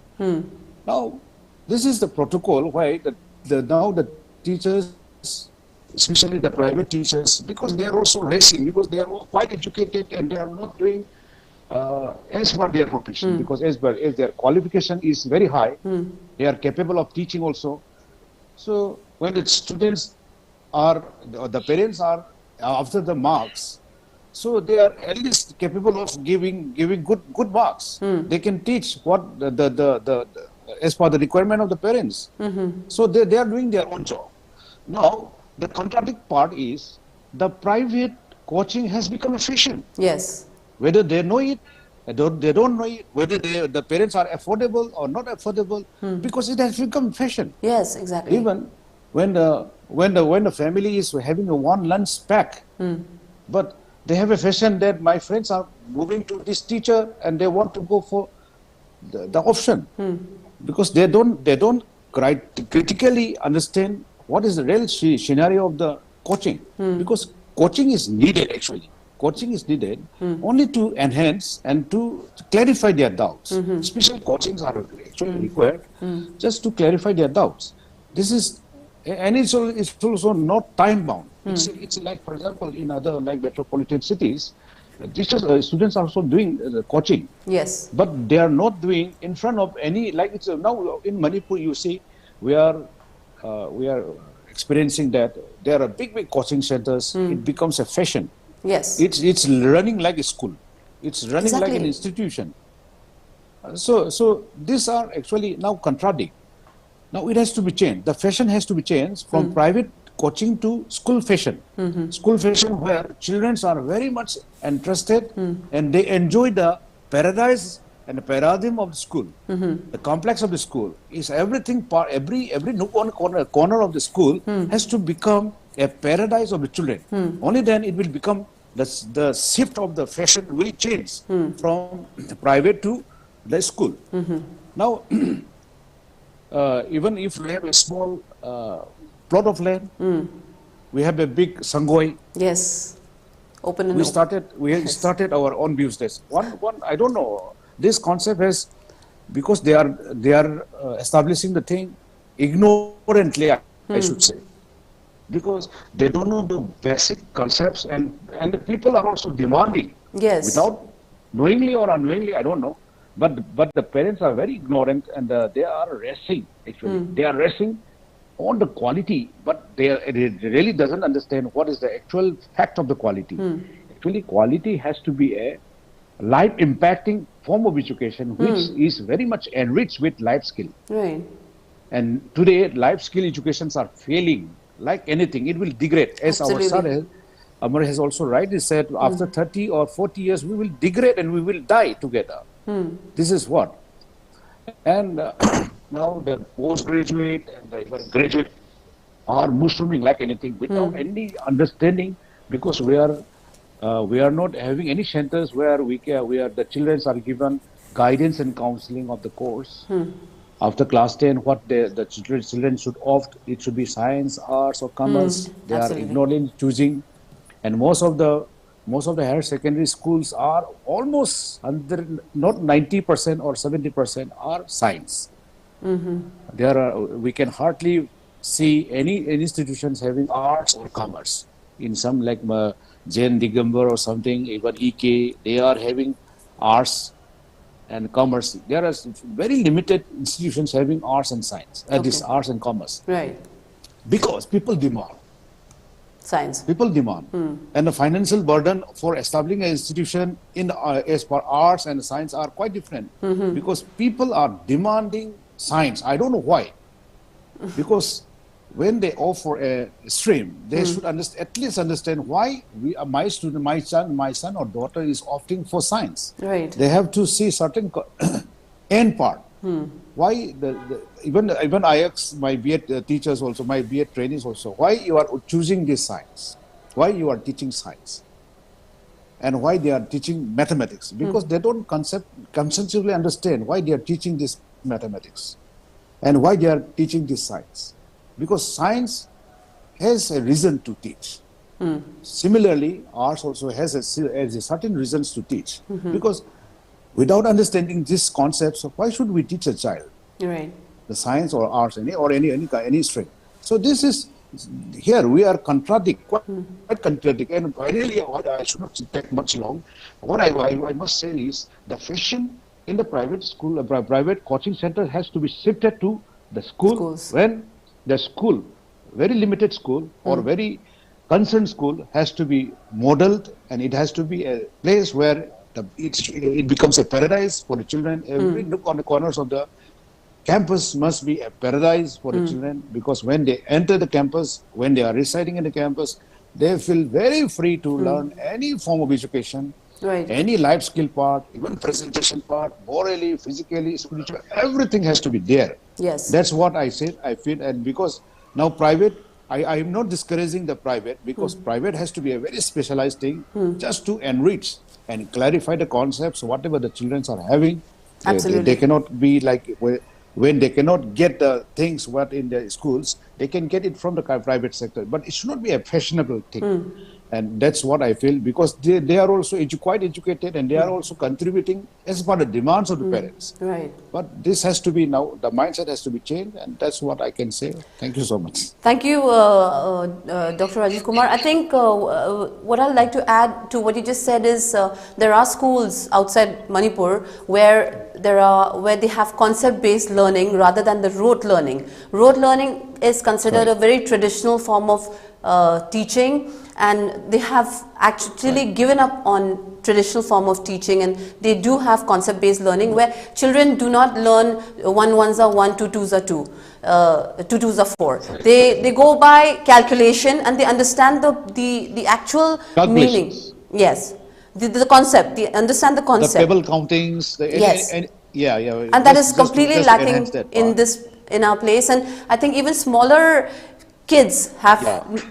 Now, this is the protocol why now the teachers, especially the private teachers, because they are also racing, because they are quite educated and they are not doing as per their profession, because as their qualification is very high, they are capable of teaching also. So when the students are, the parents are after the marks, so they are at least capable of giving good marks. They can teach what the as per the requirement of the parents. So they are doing their own job. Now the contradictory part is the private coaching has become a fashion. Yes. Whether they know it, they don't know it, whether the parents are affordable or not affordable, because it has become fashion. Yes, exactly. Even when the family is having a one lunch pack, but they have a fashion that my friends are moving to this teacher and they want to go for the option, because they don't critically understand what is the real scenario of the coaching, because coaching is needed actually. Coaching is needed only to enhance and to clarify their doubts. Special coachings are actually required just to clarify their doubts. This is, and it's also not time bound. It's like, for example, in other like metropolitan cities, teachers, students are also doing coaching. Yes. But they are not doing in front of any, like it's now in Manipur, you see, we are experiencing that there are big coaching centers. It becomes a fashion. Yes. It's running like a school. It's running like an institution. So these are actually now contradicting. Now it has to be changed. The fashion has to be changed from private coaching to school fashion. School fashion where children are very much interested and they enjoy the paradise and the paradigm of the school. The complex of the school is everything, every nook and corner of the school has to become a paradise of the children. Only then it will become the shift of the fashion will change from the private to the school. Now, even if we have a small plot of land, we have a big sangoi. Yes, open and we open. started our own business. One I don't know. This concept has, because they are establishing the thing ignorantly, I should say, because they don't know the basic concepts, and the people are also demanding. Yes. Without knowingly or unknowingly, I don't know, but the parents are very ignorant, and they are racing. Actually, they are racing on the quality, but they really doesn't understand what is the actual fact of the quality. Actually, quality has to be a life impacting form of education, which is very much enriched with life skill. Right. And today, life skill educations are failing. Like anything, it will degrade. As Absolutely. our son, Amar has also rightly said, after 30 or 40 years, we will degrade and we will die together. This is what. And now the postgraduate and the even graduate are mushrooming like anything without any understanding, because we are not having any centers where the children are given guidance and counseling of the course. After class 10, what the children should opt, it should be science, arts or commerce. They are ignorantly choosing, and most of the higher secondary schools are almost under, not 90% or 70% are science. We can hardly see any institutions having arts or commerce. In some like Jain Digambar or something, even EK, they are having arts and commerce. There are very limited institutions having arts and science, this arts and commerce. Right. Because people demand. Science. People demand. And the financial burden for establishing an institution in as for arts and science are quite different. Because people are demanding science. I don't know why. Because when they offer a stream, they should at least understand why my son or daughter is opting for science. Right. They have to see certain end part. Why even I ask my B.Ed teachers also, my B.Ed trainees also, why you are choosing this science? Why you are teaching science? And why they are teaching mathematics? Because they don't conceptually understand why they are teaching this mathematics and why they are teaching this science. Because science has a reason to teach. Similarly, arts also has a certain reasons to teach. Because without understanding these concepts, why should we teach a child? Right. The science or arts, any stream. So this is, here we are quite contradict. And finally, what I should not take much long. What I must say is the fashion in the private school, private coaching center has to be shifted to the schools. When the school, very limited school or very concerned school, has to be modeled, and it has to be a place where it becomes a paradise for the children. Every nook on the corners of the campus must be a paradise for the children, because when they enter the campus, when they are residing in the campus, they feel very free to learn any form of education, any life skill part, even presentation part, morally, physically, spiritually, everything has to be there. Yes. That's what I said, I feel. And because now private, I am not discouraging the private, because private has to be a very specialized thing just to enrich and clarify the concepts, whatever the children are having. They cannot be like, when they cannot get the things what in the schools, they can get it from the private sector. But it should not be a fashionable thing. And that's what I feel, because they are also quite educated, and they are also contributing as per the demands of the parents. Right. But this has to be now, the mindset has to be changed, and that's what I can say. Thank you so much. Thank you, Dr. Rajivkumar. I think what I'd like to add to what you just said is there are schools outside Manipur where they have concept-based learning rather than the rote learning. Rote learning is considered a very traditional form of teaching, and they have actually given up on traditional form of teaching, and they do have concept based learning where children do not learn 1 ones are 1, 2 twos are 2, 2 twos are 4. They go by calculation, and they understand the actual meaning. Yes, the concept, they understand the concept. The table countings, And that is completely lacking in our place, and I think even smaller kids have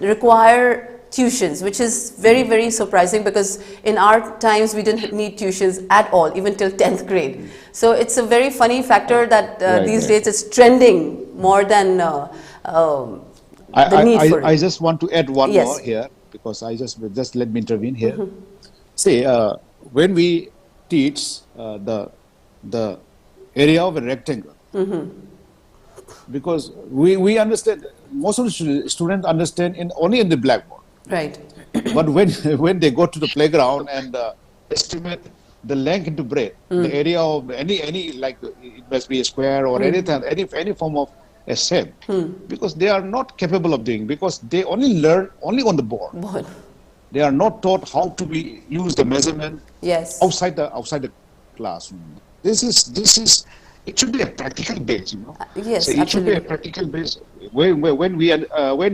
require tuitions, which is very, very surprising, because in our times we didn't need tuitions at all, even till 10th grade. So it's a very funny factor that these days it's trending more than the need for it. I just want to add one more here, because just let me intervene here. See, when we teach the area of a rectangle, because we understand, most of the students understand only in the blackboard. Right. But when they go to the playground and estimate the length into breadth, the area of any like it must be a square or anything, any form of a shape, because they are not capable of doing, because they only learn only on the board. They are not taught how to use the measurement outside the classroom. This is it should be a practical base, Yes, so it should be a practical base. When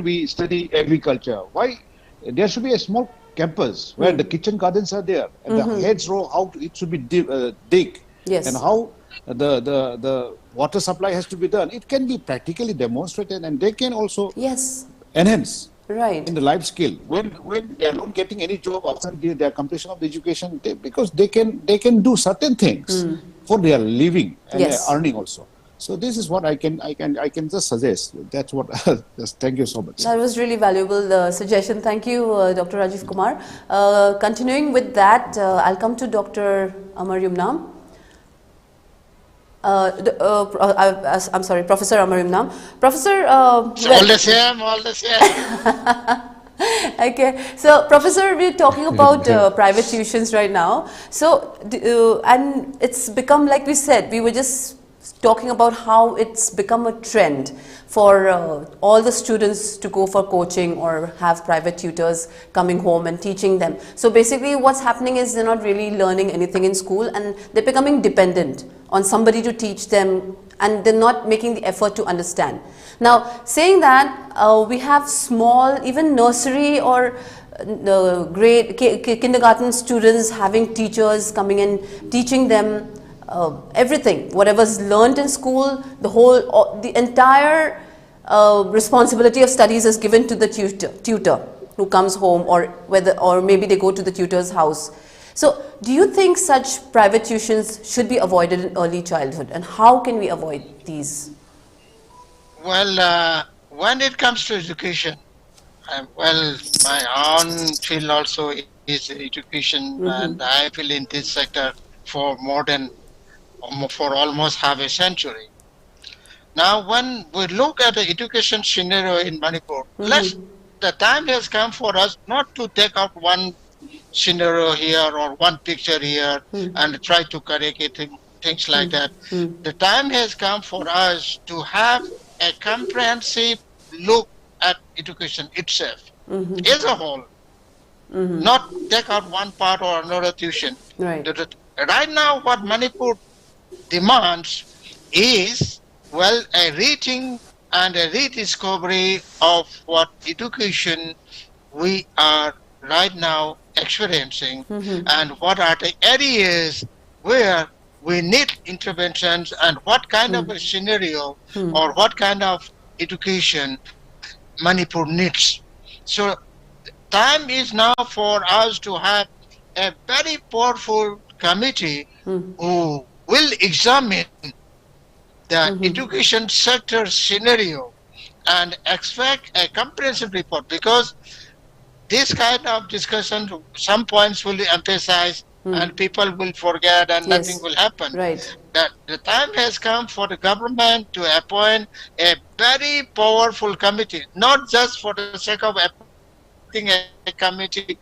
we study agriculture, why there should be a small campus where the kitchen gardens are there, and the hedgerow how it should be dig, and how the water supply has to be done. It can be practically demonstrated, and they can also enhance in the life skill when they are not getting any job outside their completion of the education, because they can do certain things for their living and their earning also. So this is what I can just suggest. That's what. Just thank you so much. That was really valuable suggestion. Thank you, Dr. Rajivkumar. Continuing with that, I'll come to Dr. Amar Yumnam. I'm sorry, Professor Amar Yumnam. Professor. All the same. Okay, so Professor, we're talking about private tuitions right now. So, and it's become, like we said, we were just talking about how it's become a trend for all the students to go for coaching or have private tutors coming home and teaching them. So basically what's happening is they're not really learning anything in school, and they're becoming dependent on somebody to teach them, and they're not making the effort to understand. Now, saying that, we have small, even nursery or grade kindergarten students having teachers coming in, teaching them everything, whatever's learned in school, the entire responsibility of studies is given to the tutor who comes home, or maybe they go to the tutor's house. So, do you think such private tuitions should be avoided in early childhood, and how can we avoid these? Well, when it comes to education, my own field also is education, and I feel in this sector for almost half a century. Now, when we look at the education scenario in Manipur, the time has come for us not to take out one scenario here or one picture here and try to correct it, things like that. The time has come for us to have a comprehensive look at education itself as a whole, not take out one part or another tuition. Right now, what Manipur demands is, well, a reading and a rediscovery of what education we are right now experiencing, and what are the areas where we need interventions, and what kind of a scenario or what kind of education Manipur needs. So time is now for us to have a very powerful committee who will examine the education sector scenario and expect a comprehensive report, because this kind of discussion, some points will be emphasized and people will forget and nothing will happen. That the time has come for the government to appoint a very powerful committee, not just for the sake of appointing a committee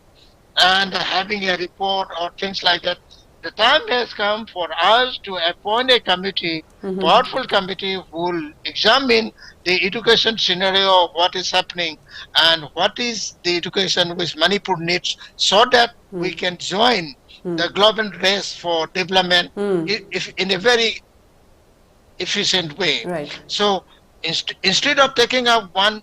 and having a report or things like that. the time has come for us to appoint a committee, powerful committee, who will examine the education scenario of what is happening and what is the education which Manipur needs, so that we can join the global race for development if in a very efficient way. Right. So instead of taking up one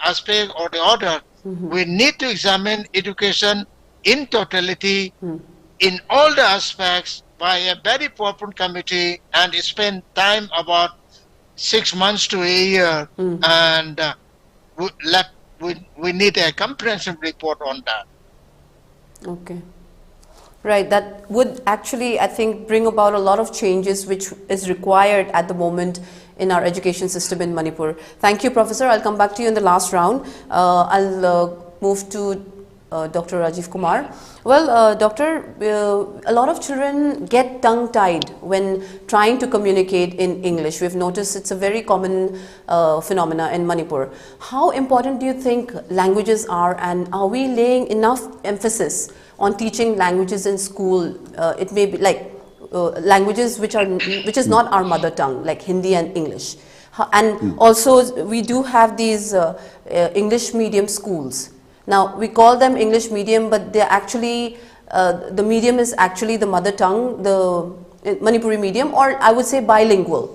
aspect or the other, we need to examine education in totality, in all the aspects, by a very powerful committee, and spend time about 6 months to a year, and we need a comprehensive report on that. Okay. Right, that would actually, I think, bring about a lot of changes which is required at the moment in our education system in Manipur. Thank you, Professor. I'll come back to you in the last round. I'll move to Dr. Rajivkumar. Well, Doctor, a lot of children get tongue-tied when trying to communicate in English. We've noticed it's a very common phenomena in Manipur. How important do you think languages are, and are we laying enough emphasis on teaching languages in school? It may be like languages which is not our mother tongue, like Hindi and English. And also we do have these English medium schools. Now we call them English medium, but they're actually, the medium is actually the mother tongue, the Manipuri medium, or I would say bilingual.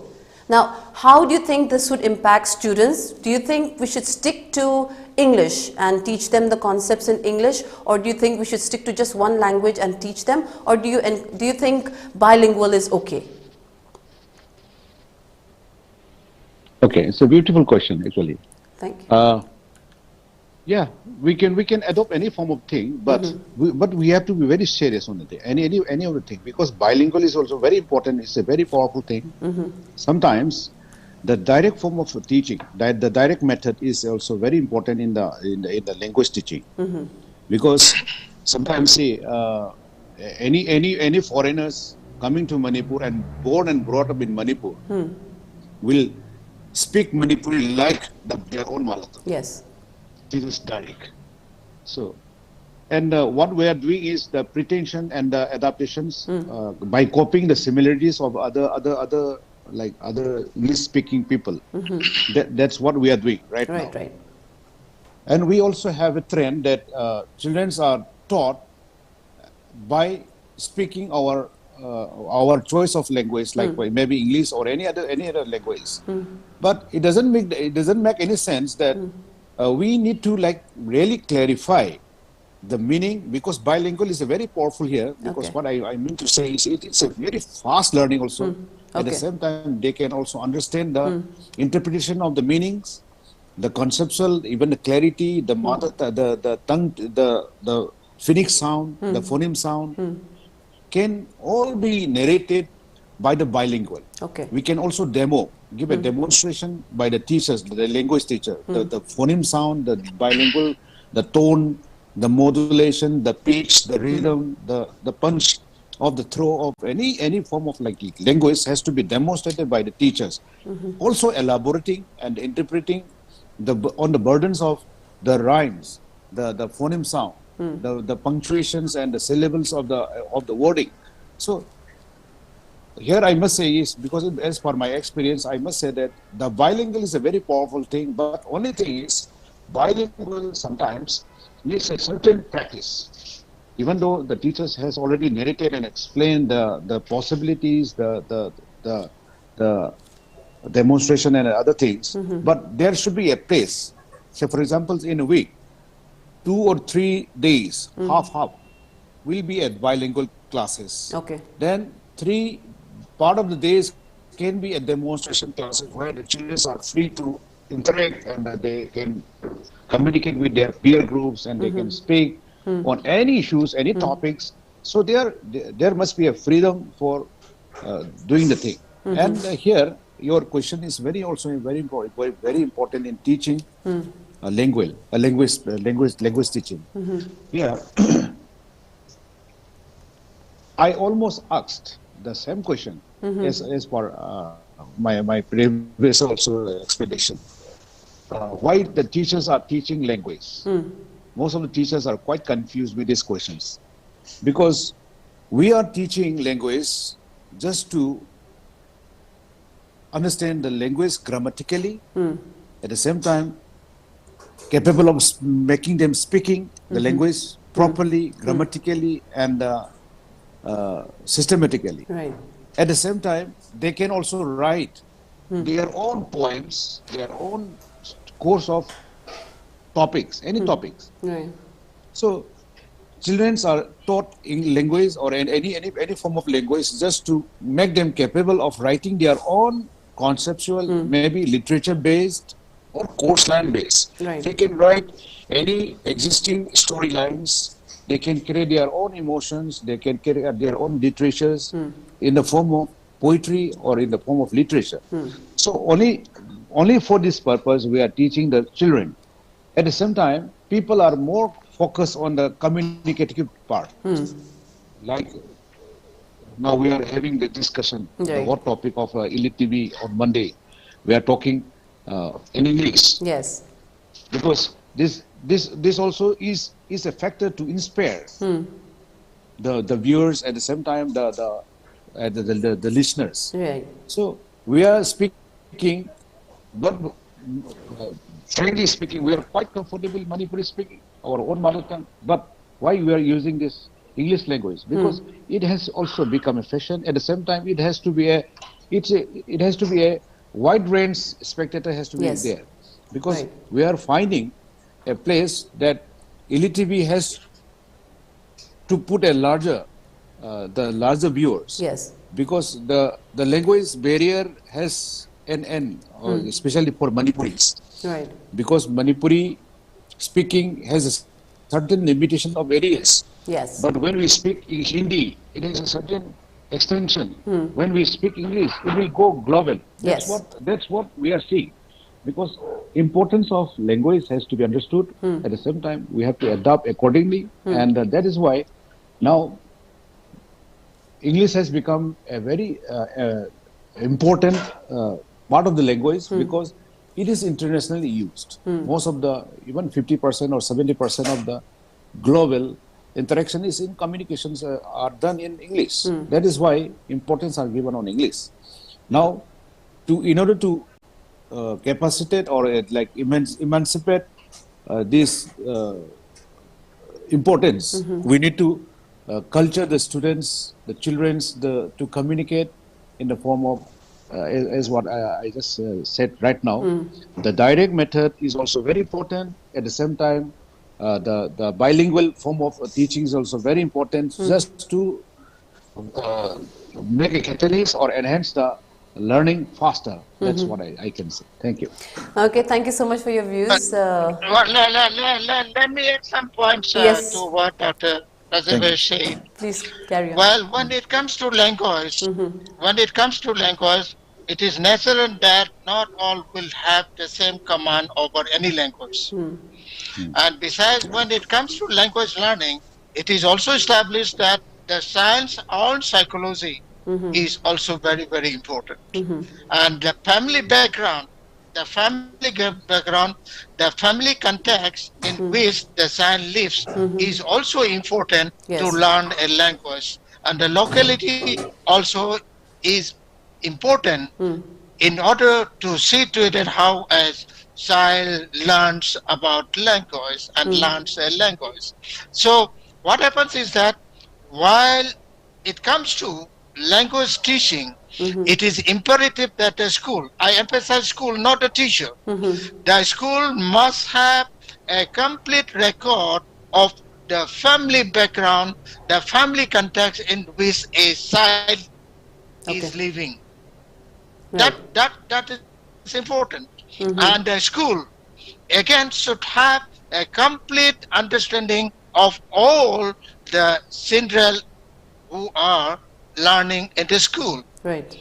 Now, how do you think this would impact students? Do you think we should stick to English and teach them the concepts in English, or do you think we should stick to just one language and teach them, or do you think bilingual is okay? Okay, it's a beautiful question actually. Thank you. Yeah, we can adopt any form of thing, but we have to be very serious on the thing, any of the thing, because bilingual is also very important. It's a very powerful thing. Sometimes the direct form of teaching, the direct method, is also very important in the language teaching, because sometimes see any foreigners coming to Manipur and born and brought up in Manipur will speak Manipuri like their own mother tongue. Yes. It is direct. So, and what we are doing is the pretension and the adaptations by copying the similarities of other English-speaking people. That's what we are doing right now. Right. And we also have a trend that children are taught by speaking our choice of language, like maybe English or any other language. But it doesn't make any sense that we need to really clarify the meaning, because bilingual is a very powerful here, because what I mean to say is it's a very fast learning also. At the same time, they can also understand the interpretation of the meanings, the conceptual, even the clarity, the mother, the tongue, the phonic sound, the phoneme sound can all be narrated by the bilingual. We can also give a demonstration by the teachers, the language teacher, the phoneme sound, the bilingual, the tone, the modulation, the pitch, the rhythm, the punch of the throw of any form of language has to be demonstrated by the teachers. Also elaborating and interpreting on the burdens of the rhymes, the phoneme sound, the punctuations and the syllables of the wording. So here I must say is, because as per my experience, I must say that the bilingual is a very powerful thing, but only thing is bilingual sometimes needs a certain practice. Even though the teachers has already narrated and explained the possibilities, the demonstration and other things, but there should be a place. Say for example, in a week, 2 or 3 days, half will be at bilingual classes. Then 3 part of the days can be a demonstration classes where the children are free to interact and they can communicate with their peer groups and they can speak on any issues, any topics. So there must be a freedom for doing the thing. And here your question is very important in teaching language teaching. Yeah. I almost asked the same question as for my previous also explanation. Why the teachers are teaching language? Most of the teachers are quite confused with these questions, because we are teaching language just to understand the language grammatically, at the same time capable of making them speaking the language properly, grammatically, and systematically. Right. At the same time, they can also write their own poems, their own course of topics, any topics. Right. So children are taught in language or any form of language just to make them capable of writing their own conceptual, maybe literature based or course line based. Right. They can write any existing storylines. They can create their own emotions. They can create their own literatures in the form of poetry or in the form of literature. So only for this purpose we are teaching the children. At the same time, people are more focused on the communicative part. Like now we are having the discussion, the hot topic of ELITETV on Monday. We are talking in English. Yes. Because this also is a factor to inspire the viewers, at the same time the listeners. Right. So we are speaking, but frankly speaking, we are quite comfortable Manipuri speaking our own mother tongue. But why we are using this English language? Because it has also become a fashion. At the same time, it has to be a wide range spectator has to be there, because we are finding a place that ELITETV has to put a larger viewers. Yes. Because the language barrier has an end, especially for Manipuris. Right. Because Manipuri speaking has a certain limitation of areas. Yes. But when we speak in Hindi, it has a certain extension. When we speak English, it will go global. That's what we are seeing. Because importance of language has to be understood. At the same time, we have to adapt accordingly. And that is why now English has become a very important part of the language, because it is internationally used. Most of the, even 50% or 70% of the global interaction is in communications are done in English. That is why importance are given on English. Now, in order to capacitate or emancipate this importance, we need to culture the students, the children, to communicate in the form of as what I just said right now. The direct method is also very important. At the same time, the bilingual form of teaching is also very important, just to make a catalyst or enhance the learning faster. That's what I can say. Thank you. Okay, thank you so much for your views. Let me add some points to what Dr. Rajivkumar said. Please carry on. Well, when it comes to language, it is natural that not all will have the same command over any language. And besides, when it comes to language learning, it is also established that the science on psychology is also very, very important. And the family background, the family context in which the child lives is also important to learn a language. And the locality also is important in order to see to it that how a child learns about language and learns a language. So what happens is that while it comes to language teaching, it is imperative that the school, I emphasize school, not a teacher, the school must have a complete record of the family background, the family context in which a child is living. That is important. And the school again should have a complete understanding of all the children who are learning in the school. Right.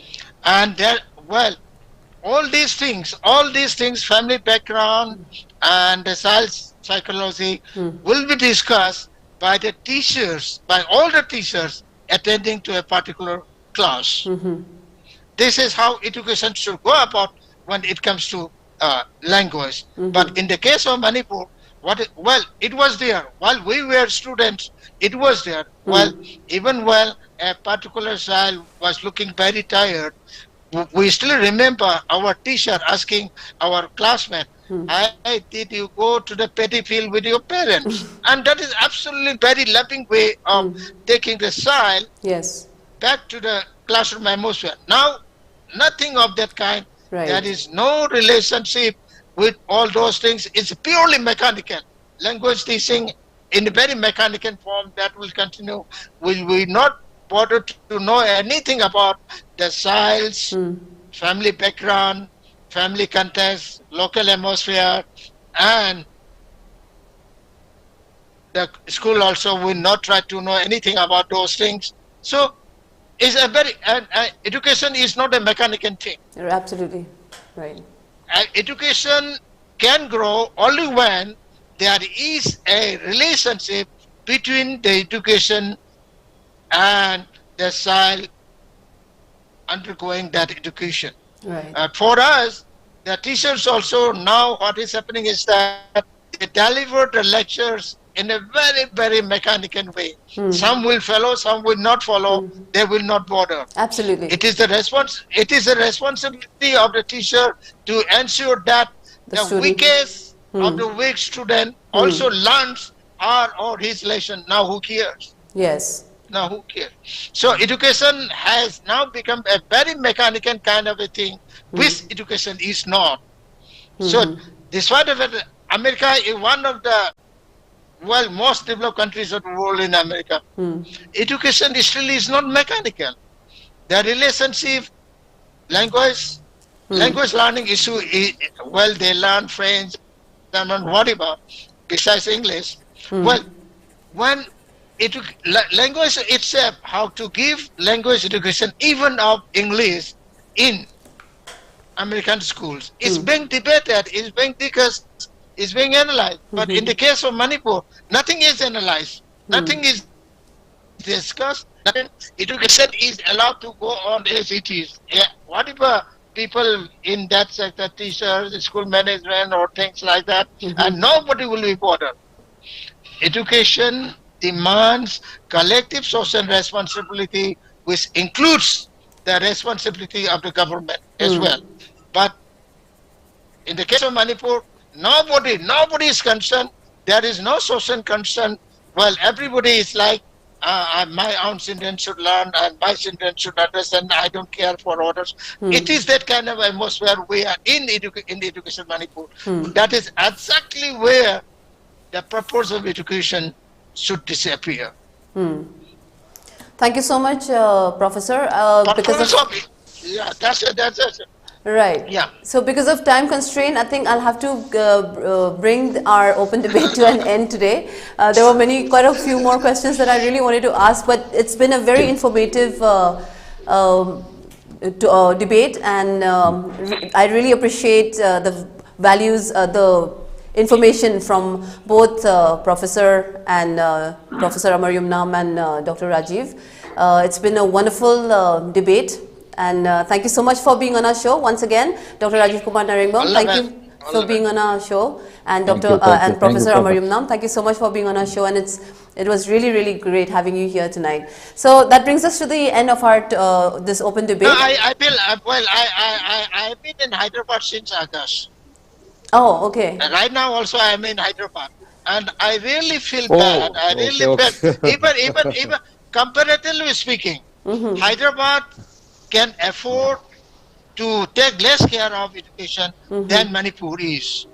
And well, all these things, family background and the child's psychology will be discussed by the teachers, by all the teachers attending to a particular class. This is how education should go about when it comes to language. But in the case of Manipur, it was there. While we were students, it was there. Well, a particular child was looking very tired, we still remember our teacher asking our classmate, "Hey, did you go to the paddy field with your parents?" And that is absolutely very loving way of taking the child Yes. back to the classroom atmosphere. Now, nothing of that kind. Right. There is no relationship with all those things. It's purely mechanical. Language teaching in a very mechanical form that will continue. Will we not bother to know anything about the child's family background, family context, local atmosphere, and the school also will not try to know anything about those things. So, it's a very education is not a mechanical thing. You're absolutely right. Education can grow only when there is a relationship between the education and the child undergoing that education. Right. For us, the teachers also now what is happening is that they deliver the lectures in a very, very mechanical way. Some will follow, some will not follow. They will not bother. Absolutely. It is the responsibility of the teacher to ensure that the student. weakest of the weak student also learns her or his lesson. Now who cares? Yes. Now who cares? So education has now become a very mechanical kind of a thing, which education is not. So despite of it, America is one of the most developed countries of the world in America. Education still is not mechanical. The relationship, language learning issue is, they learn French, German, whatever, besides English. Well, when language itself, how to give language education, even of English in American schools, is being debated, is being discussed, is being analyzed. But in the case of Manipur, nothing is analyzed, nothing is discussed, nothing. Education is allowed to go on as it is. Yeah, whatever people in that sector, teachers, school management, or things like that, and nobody will be bothered. Education demands collective social responsibility, which includes the responsibility of the government as well. But in the case of Manipur, nobody is concerned. There is no social concern. Well, everybody is like, my own children should learn and my children should understand. I don't care for others. It is that kind of atmosphere we are in the education Manipur. That is exactly where the purpose of education should disappear. Thank you so much, Professor. Because of yeah, that's it. Right. Yeah. So because of time constraint, I think I'll have to bring our open debate to an end today. There were quite a few more questions that I really wanted to ask, but it's been a very informative debate, and I really appreciate the values, the information from both Professor and Professor Amar Yumnam and Dr. Rajiv. It's been a wonderful debate. And thank you so much for being on our show once again, Dr. Rajivkumar Narengbam. Thank you for being on our show, and and Professor Amar Yumnam. Thank you so much for being on our show, and it was really great having you here tonight. So that brings us to the end of our this open debate. No, I've been in Hyderabad since August. Oh, okay. And right now also I am in Hyderabad, and I really feel bad. I really feel even comparatively speaking, Hyderabad can afford to take less care of education than Manipur is.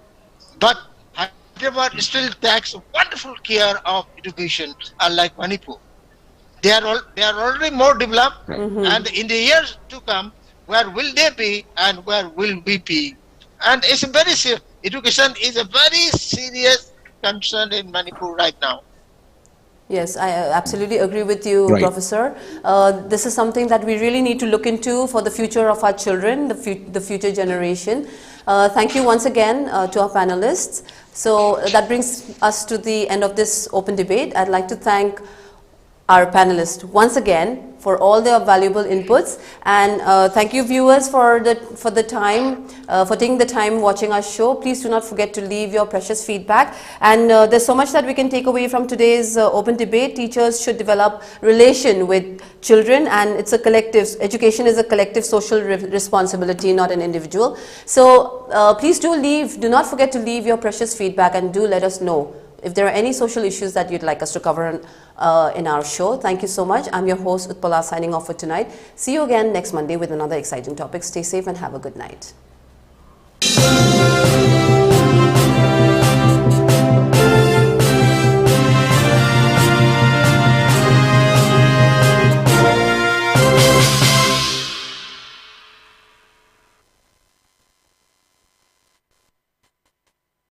But Hyderabad still takes wonderful care of education, unlike Manipur. They are already more developed, and in the years to come, where will they be and where will we be? And it's a very serious, education is a very serious concern in Manipur right now. Yes, I absolutely agree with you, Professor. This is something that we really need to look into for the future of our children, the future generation. Thank you once again to our panelists. So that brings us to the end of this open debate. I'd like to thank our panelists once again for for all their valuable inputs. And thank you viewers for taking the time watching our show. Please do not forget to leave your precious feedback. And there's so much that we can take away from today's open debate. Teachers should develop relation with children, and it's a collective, education is a collective social responsibility, not an individual. So please do not forget to leave your precious feedback, and do let us know if there are any social issues that you'd like us to cover in our show. Thank you so much. I'm your host Utpala, signing off for tonight. See you again next Monday with another exciting topic. Stay safe and have a good night.